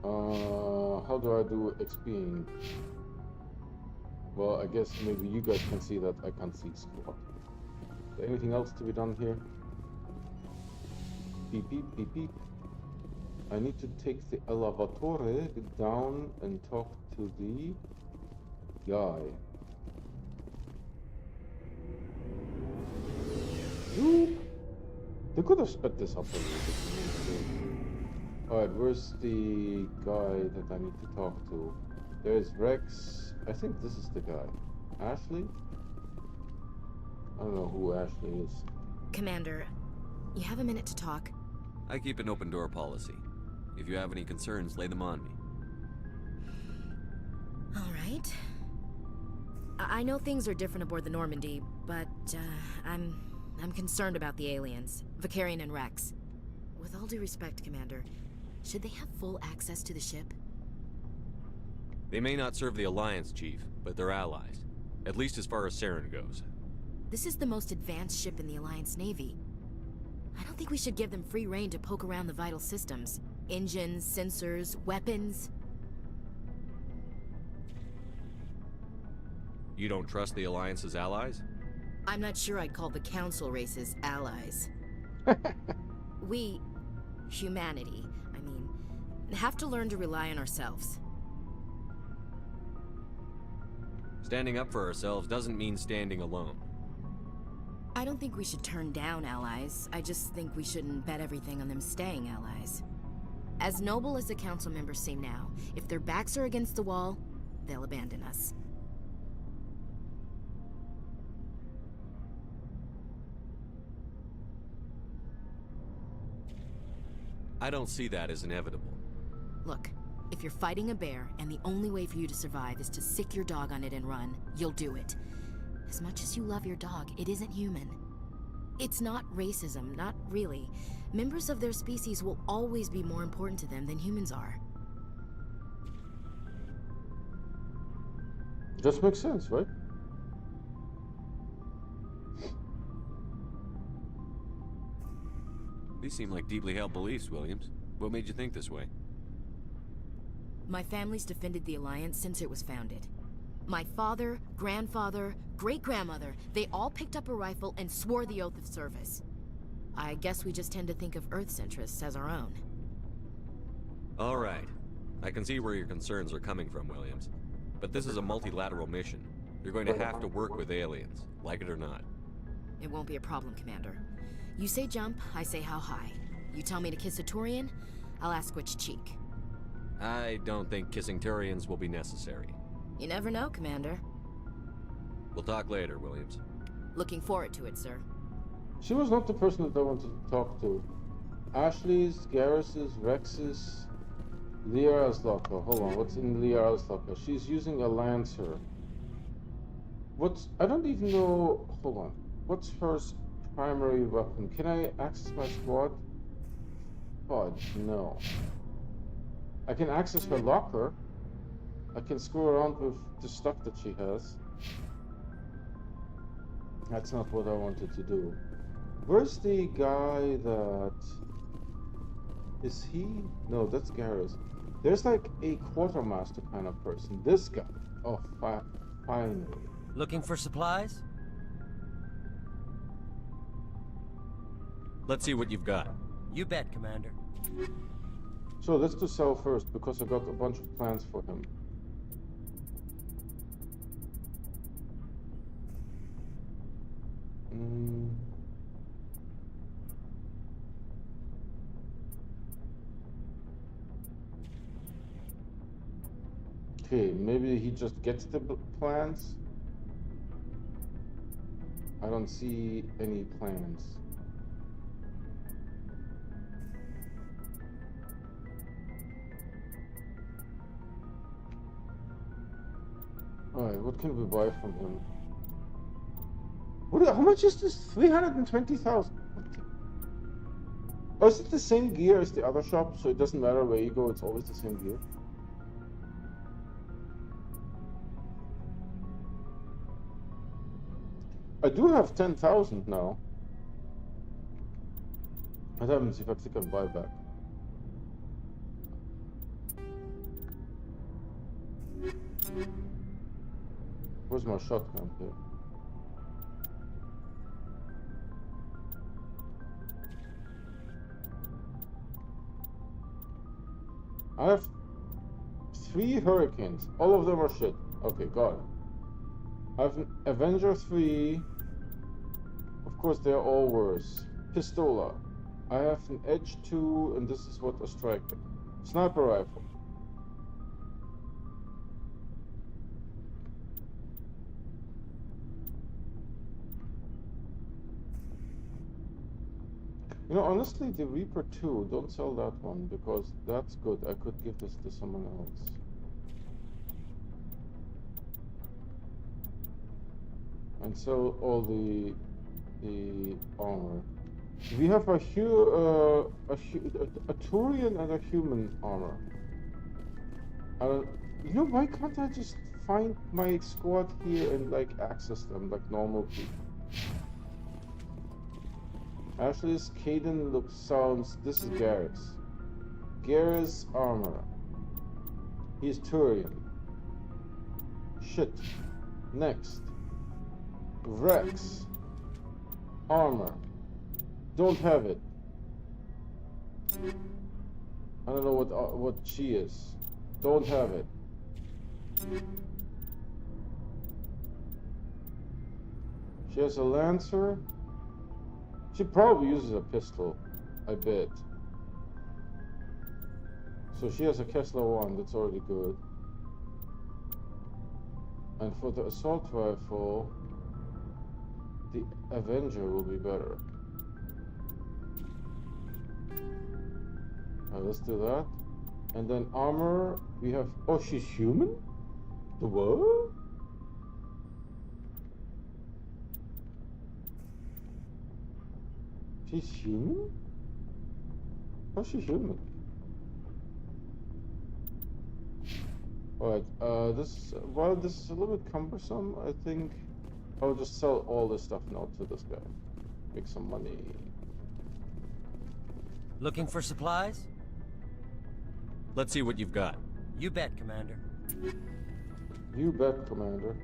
How do I do XPing? Well, I guess maybe you guys can see that I can't see squad. Is there anything else to be done here? Beep beep beep beep. I need to take the elevatore down and talk to the guy. Ooh. They could have sped this up a little bit. Alright, where's the guy that I need to talk to? There's Rex. I think this is the guy. Ashley? I don't know who Ashley is. Commander, you have a minute to talk? I keep an open door policy. If you have any concerns, lay them on me. All right. I know things are different aboard the Normandy, but I'm concerned about the aliens, Vakarian and Rex. With all due respect, Commander, should they have full access to the ship? They may not serve the Alliance, Chief, but they're allies. At least as far as Saren goes. This is the most advanced ship in the Alliance Navy. I don't think we should give them free rein to poke around the vital systems. Engines, sensors, weapons. You don't trust the Alliance's allies? I'm not sure I'd call the Council races allies. We, humanity, I mean, have to learn to rely on ourselves. Standing up for ourselves doesn't mean standing alone. I don't think we should turn down allies. I just think we shouldn't bet everything on them staying allies. As noble as the Council members seem now, if their backs are against the wall, they'll abandon us. I don't see that as inevitable. Look, if you're fighting a bear and the only way for you to survive is to sick your dog on it and run, you'll do it. As much as you love your dog, it isn't human. It's not racism, not really. Members of their species will always be more important to them than humans are. Just makes sense, right? These seem like deeply held beliefs, Williams. What made you think this way? My family's defended the Alliance since it was founded. My father, grandfather, great-grandmother, they all picked up a rifle and swore the oath of service. I guess we just tend to think of Earth's interests as our own. All right. I can see where your concerns are coming from, Williams. But this is a multilateral mission. You're going to have to work with aliens, like it or not. It won't be a problem, Commander. You say jump, I say how high. You tell me to kiss a Turian, I'll ask which cheek. I don't think kissing Turians will be necessary. You never know, Commander. We'll talk later, Williams. Looking forward to it, sir. She was not the person that I wanted to talk to. Ashley's, Garrus's, Rex's, Liara's locker. Hold on, what's in Liara's locker? She's using a Lancer. I don't even know, hold on. What's her primary weapon? Can I access my squad? God, no. I can access her locker. I can screw around with the stuff that she has. That's not what I wanted to do. Where's the guy that... Is he? No, that's Garrus. There's like a quartermaster kind of person. This guy. Oh, finally. Looking for supplies? Let's see what you've got. You bet, Commander. So let's do sell first, because I got a bunch of plans for him. Okay, maybe he just gets the plans. I don't see any plans. Alright, what can we buy from him? How much is this? 320,000. Oh, is it the same gear as the other shop? So it doesn't matter where you go, it's always the same gear. I do have 10,000 now. I haven't seen if I click on buyback. Where's my shotgun here? I have 3 Hurricanes. All of them are shit. Okay, got it. I have an Avenger 3. Of course, they're all worse. Pistola. I have an Edge 2, and this is what a striker. Sniper rifle. You know, honestly, the Reaper 2, don't sell that one, because that's good. I could give this to someone else. And sell all the armor. We have a Turian and a human armor. You know, why can't I just find my squad here and like access them like normal people? Ashley's Caden sounds. This is Garrus. Garrus armor. He's Turian. Shit. Next. Rex. Armor. Don't have it. I don't know what she is. Don't have it. She has a Lancer. She probably uses a pistol, I bet. So she has a Kessler 1, that's already good. And for the assault rifle, the Avenger will be better. Alright, let's do that. And then armor, we have... Oh, she's human? The what? She's human? How's she human? Alright, while this is a little bit cumbersome, I think I'll just sell all this stuff now to this guy. Make some money. Looking for supplies? Let's see what you've got. You bet, Commander. You bet, Commander.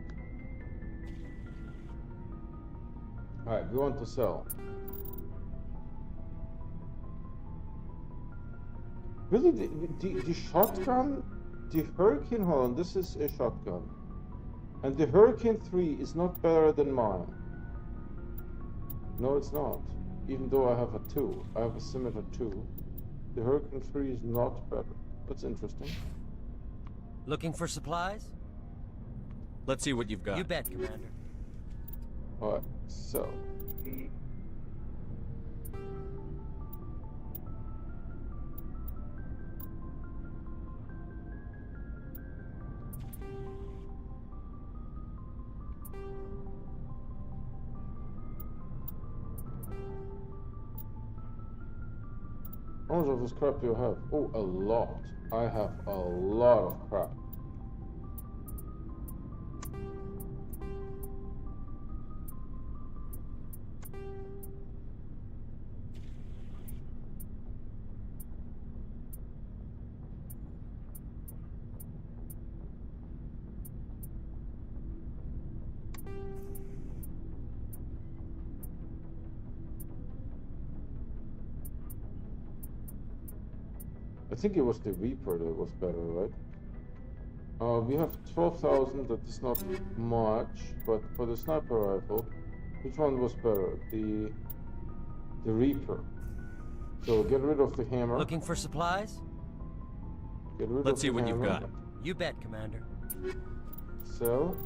Alright, we want to sell. Really, the shotgun, the Hurricane, hold on, this is a shotgun. And the Hurricane 3 is not better than mine. No, it's not. Even though I have a 2. I have a Scimitar 2. The Hurricane 3 is not better. That's interesting. Looking for supplies? Let's see what you've got. You bet, Commander. Alright, so... How much of this crap do you have? Oh, a lot. I have a lot of crap. I think it was the Reaper that was better, right? We have 12,000, that is not much, but for the sniper rifle, which one was better? The Reaper. So get rid of the hammer. Looking for supplies? Get rid Let's of see the what hammer. you've got. You bet, Commander. Sell.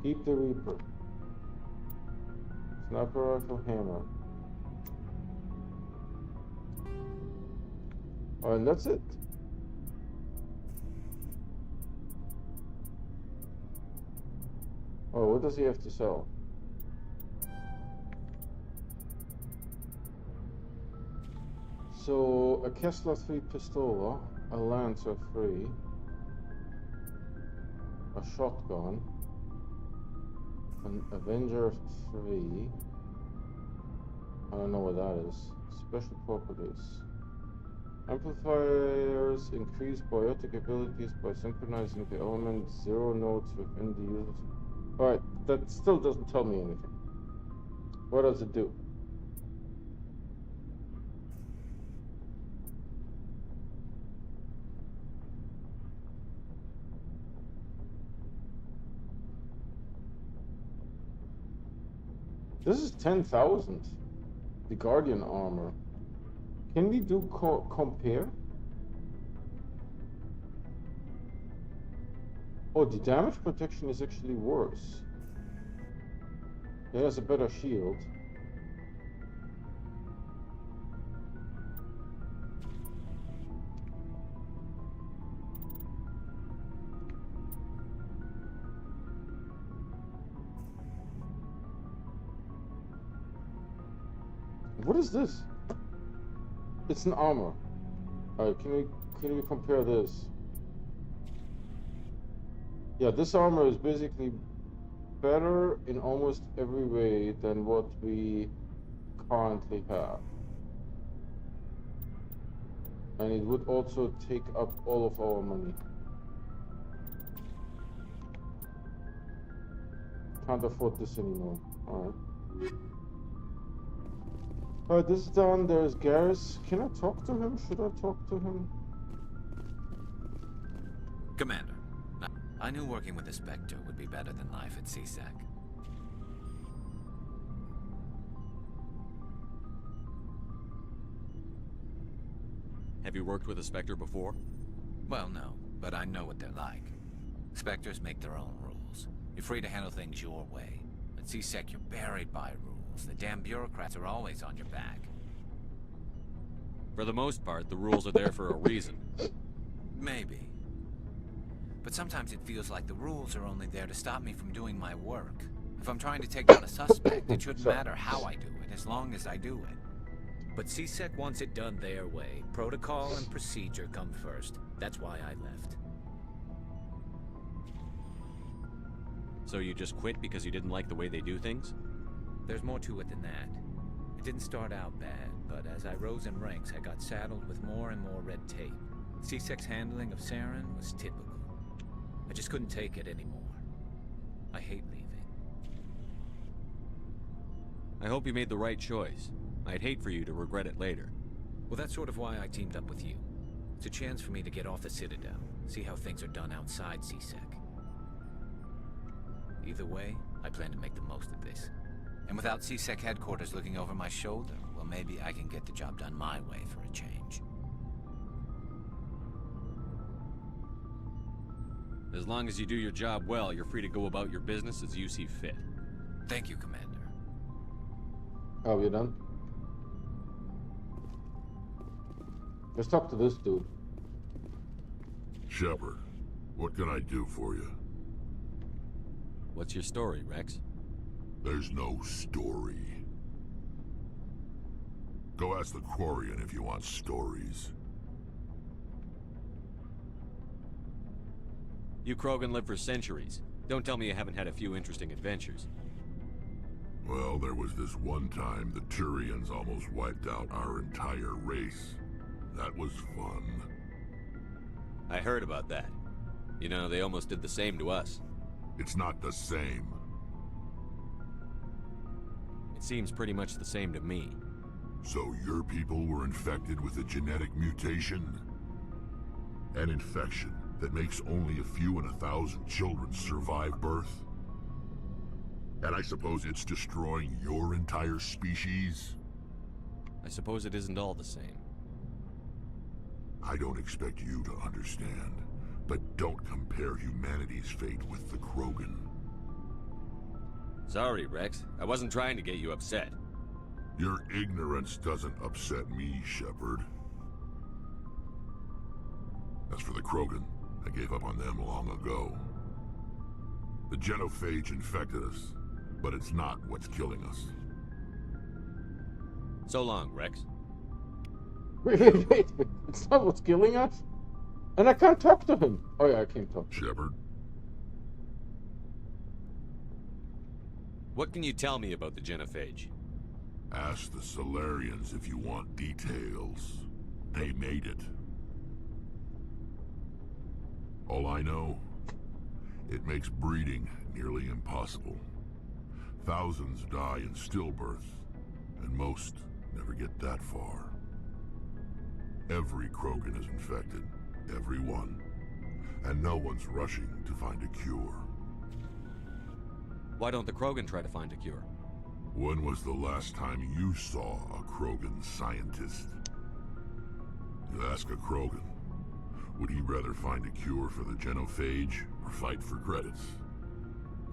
Keep the Reaper. Sniper rifle, hammer. Oh, and that's it. Oh, what does he have to sell? So, a Kessler 3 Pistola, a Lancer 3, a shotgun, an Avenger 3, I don't know what that is, special properties. Amplifiers increase biotic abilities by synchronizing the element 0 nodes within the user's... Alright, that still doesn't tell me anything. What does it do? This is 10,000. The Guardian armor. Can we do compare? Oh, the damage protection is actually worse. It has a better shield. What is this? It's an armor. Alright, can we compare this? Yeah, this armor is basically better in almost every way than what we currently have. And it would also take up all of our money. Can't afford this anymore. Alright. Alright, this is done. There's Garrus. Can I talk to him? Should I talk to him? Commander, I knew working with the Spectre would be better than life at CSEC. Have you worked with a Spectre before? Well, no, but I know what they're like. Spectres make their own rules. You're free to handle things your way. At CSEC, you're buried by rules. The damn bureaucrats are always on your back. For the most part, the rules are there for a reason. Maybe. But sometimes it feels like the rules are only there to stop me from doing my work. If I'm trying to take down a suspect, it shouldn't matter how I do it, as long as I do it. But CSEC wants it done their way. Protocol and procedure come first. That's why I left. So you just quit because you didn't like the way they do things? There's more to it than that. It didn't start out bad, but as I rose in ranks, I got saddled with more and more red tape. CSEC's handling of Saren was typical. I just couldn't take it anymore. I hate leaving. I hope you made the right choice. I'd hate for you to regret it later. Well, that's sort of why I teamed up with you. It's a chance for me to get off the Citadel, see how things are done outside CSEC. Either way, I plan to make the most of this. And without CSEC headquarters looking over my shoulder, well, maybe I can get the job done my way for a change. As long as you do your job well, you're free to go about your business as you see fit. Thank you, Commander. Are we done? Let's talk to this dude. Shepard, what can I do for you? What's your story, Rex? There's no story. Go ask the Quarian if you want stories. You Krogan live for centuries. Don't tell me you haven't had a few interesting adventures. Well, there was this one time the Turians almost wiped out our entire race. That was fun. I heard about that. You know, they almost did the same to us. It's not the same. It seems pretty much the same to me. So your people were infected with a genetic mutation? An infection that makes only a few in 1,000 children survive birth? And I suppose it's destroying your entire species? I suppose it isn't all the same. I don't expect you to understand, but don't compare humanity's fate with the Krogan. Sorry, Rex. I wasn't trying to get you upset. Your ignorance doesn't upset me, Shepard. As for the Krogan, I gave up on them long ago. The genophage infected us, but it's not what's killing us. So long, Rex. Wait. It's not what's killing us? And I can't talk to him. Oh yeah, I can't talk. Shepard? What can you tell me about the genophage? Ask the Salarians if you want details. They made it. All I know, it makes breeding nearly impossible. Thousands die in stillbirth, and most never get that far. Every Krogan is infected, every one, and no one's rushing to find a cure. Why don't the Krogan try to find a cure? When was the last time you saw a Krogan scientist? You ask a Krogan, would he rather find a cure for the genophage or fight for credits?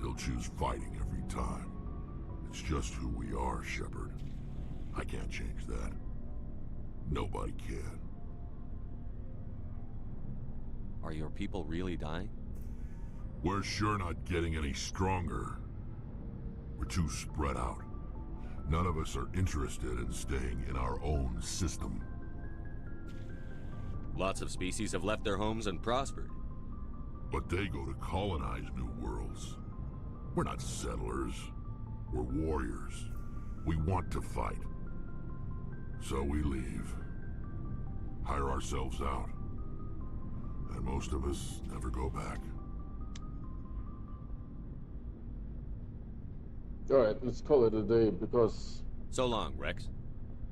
He'll choose fighting every time. It's just who we are, Shepard. I can't change that. Nobody can. Are your people really dying? We're sure not getting any stronger. We're too spread out. None of us are interested in staying in our own system. Lots of species have left their homes and prospered. But they go to colonize new worlds. We're not settlers. We're warriors. We want to fight. So we leave. Hire ourselves out. And most of us never go back. Alright, let's call it a day because... So long, Rex.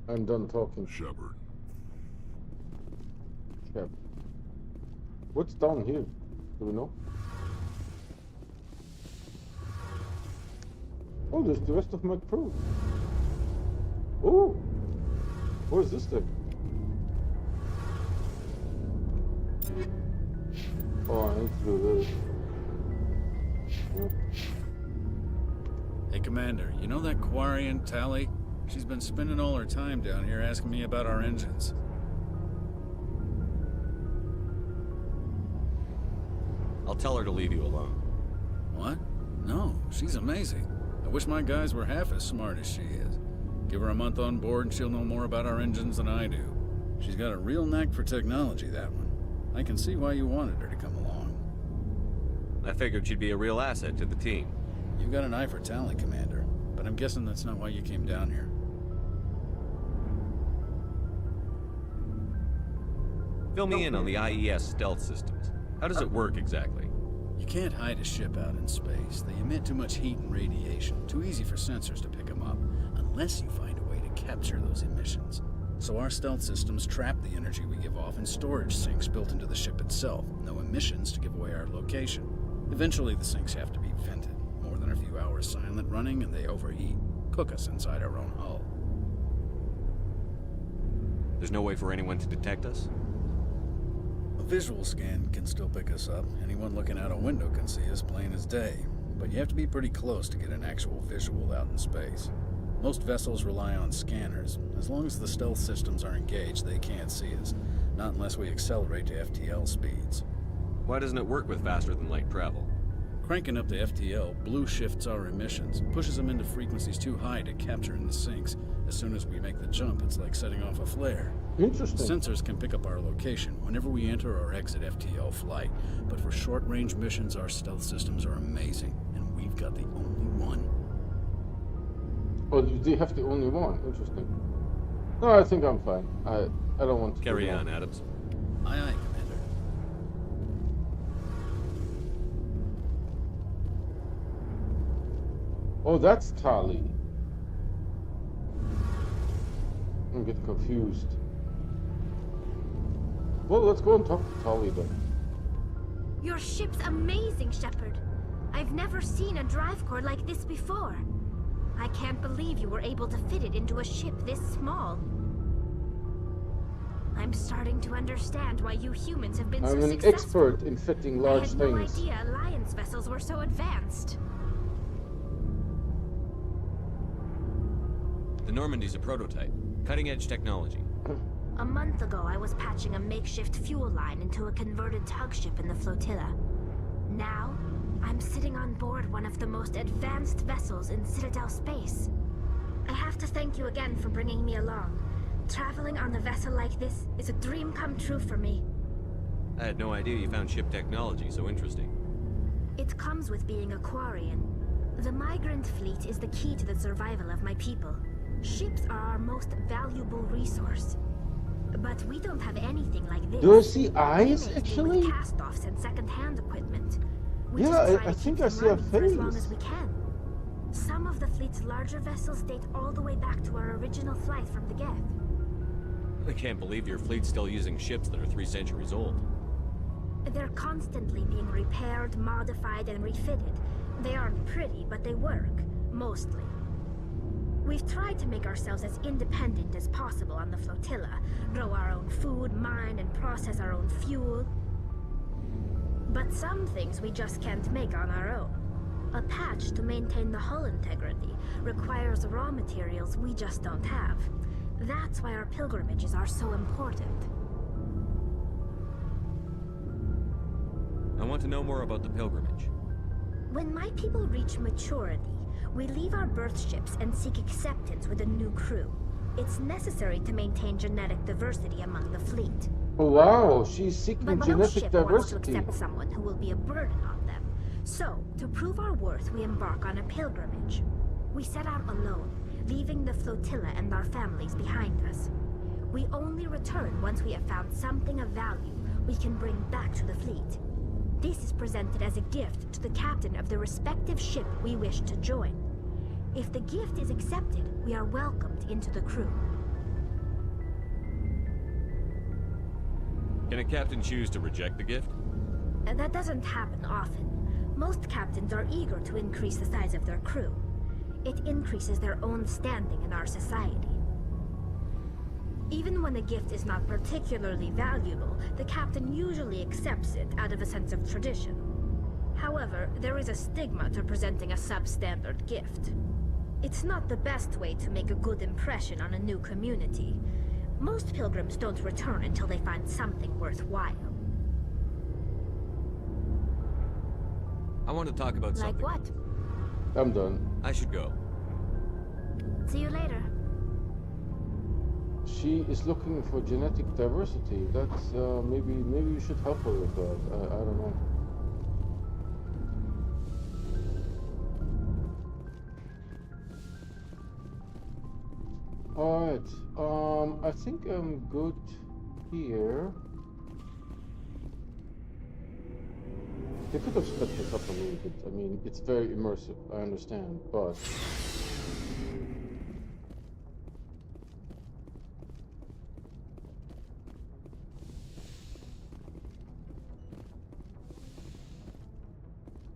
I'm done talking. Shepard. Shepard. What's down here? Do we know? Oh, there's the rest of my crew. Oh! What is this thing? Oh, I need to do this. Yep. Hey, Commander, you know that Quarian, Tali? She's been spending all her time down here asking me about our engines. I'll tell her to leave you alone. What? No, she's amazing. I wish my guys were half as smart as she is. Give her a month on board and she'll know more about our engines than I do. She's got a real knack for technology, that one. I can see why you wanted her to come along. I figured she'd be a real asset to the team. You got an eye for talent, Commander, but I'm guessing that's not why you came down here. Fill me in on the IES stealth systems. How does it work exactly? You can't hide a ship out in space. They emit too much heat and radiation. Too easy for sensors to pick them up, unless you find a way to capture those emissions. So our stealth systems trap the energy we give off in storage sinks built into the ship itself. No emissions to give away our location. Eventually the sinks have to be vented. More than a few hours silent running and they overheat. Cook us inside our own hull. There's no way for anyone to detect us? A visual scan can still pick us up. Anyone looking out a window can see us plain as day. But you have to be pretty close to get an actual visual out in space. Most vessels rely on scanners. As long as the stealth systems are engaged, they can't see us. Not unless we accelerate to FTL speeds. Why doesn't it work with faster-than-light travel? Cranking up the FTL blue shifts our emissions, pushes them into frequencies too high to capture in the sinks. As soon as we make the jump, it's like setting off a flare. Interesting. Sensors can pick up our location whenever we enter or exit FTL flight, but for short-range missions, our stealth systems are amazing, and we've got the only one. Oh, they have the only one. Interesting. No, I think I'm fine. I don't want to carry on, Adams. Aye, aye, Commander. Oh, that's Tali. I'm getting confused. Well, let's go and talk to Tali then. Your ship's amazing, Shepard. I've never seen a drive core like this before. I can't believe you were able to fit it into a ship this small. I'm starting to understand why you humans have been so successful. I'm an expert in fitting large things. I had no idea Alliance vessels were so advanced. The Normandy's a prototype. Cutting-edge technology. A month ago, I was patching a makeshift fuel line into a converted tug ship in the flotilla. Now, I'm sitting on board one of the most advanced vessels in Citadel space. I have to thank you again for bringing me along. Traveling on a vessel like this is a dream come true for me. I had no idea you found ship technology so interesting. It comes with being a Quarian. The migrant fleet is the key to the survival of my people. Ships are our most valuable resource. But we don't have anything like this. Do I see eyes, actually? With cast-offs and second-hand equipment. We Yeah, I think I see a for as long face. as we can. Some of the fleet's larger vessels date all the way back to our original flight from the Geth. I can't believe your fleet's still using ships that are 3 centuries old. They're constantly being repaired, modified, and refitted. They aren't pretty, but they work. Mostly. We've tried to make ourselves as independent as possible on the flotilla. Grow our own food, mine, and process our own fuel. But some things we just can't make on our own. A patch to maintain the hull integrity requires raw materials we just don't have. That's why our pilgrimages are so important. I want to know more about the pilgrimage. When my people reach maturity, we leave our birth ships and seek acceptance with a new crew. It's necessary to maintain genetic diversity among the fleet. Oh wow, she's seeking But no genetic ship wants to diversity. accept someone who will be a burden on them. So, to prove our worth, we embark on a pilgrimage. We set out alone, leaving the flotilla and our families behind us. We only return once we have found something of value we can bring back to the fleet. This is presented as a gift to the captain of the respective ship we wish to join. If the gift is accepted, we are welcomed into the crew. Can a captain choose to reject the gift? That doesn't happen often. Most captains are eager to increase the size of their crew. It increases their own standing in our society. Even when a gift is not particularly valuable, the captain usually accepts it out of a sense of tradition. However, there is a stigma to presenting a substandard gift. It's not the best way to make a good impression on a new community. Most pilgrims don't return until they find something worthwhile. I want to talk about something. Like what? I'm done. I should go. See you later. She is looking for genetic diversity. That's maybe you should help her with that. I don't know. Alright, I think I'm good here. They could have sped this up a little bit. I mean, it's very immersive, I understand, but...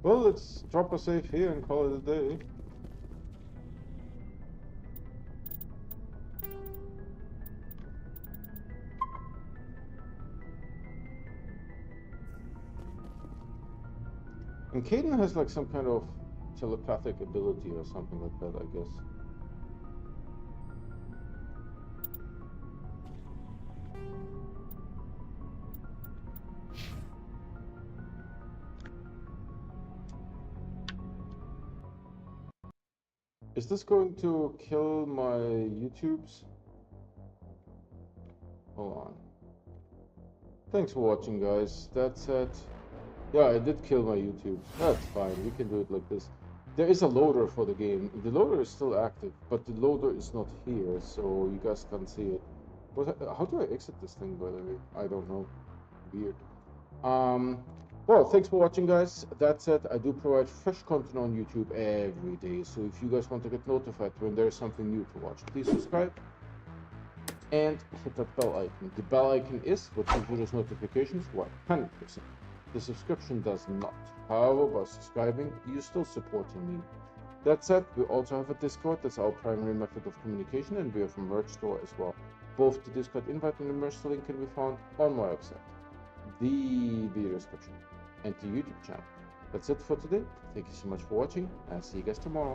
Well, let's drop a save here and call it a day. And Kaidan has like some kind of telepathic ability or something like that, I guess. Is this going to kill my YouTubes? Hold on. Thanks for watching, guys. That's it. Yeah, I did kill my YouTube. That's fine. We can do it like this. There is a loader for the game. The loader is still active, but the loader is not here, so you guys can't see it. But how do I exit this thing, by the way? I don't know. Weird. Well, thanks for watching, guys. That's it. I do provide fresh content on YouTube every day, so if you guys want to get notified when there is something new to watch, please subscribe and hit that bell icon. The bell icon is what gives you those notifications. 100%. The subscription does not. However, by subscribing, you're still supporting me. That said, we also have a Discord. That's our primary method of communication, and we have a merch store as well. Both the Discord invite and the merch link can be found on my website, the video description, and the YouTube channel. That's it for today. Thank you so much for watching, and I'll see you guys tomorrow.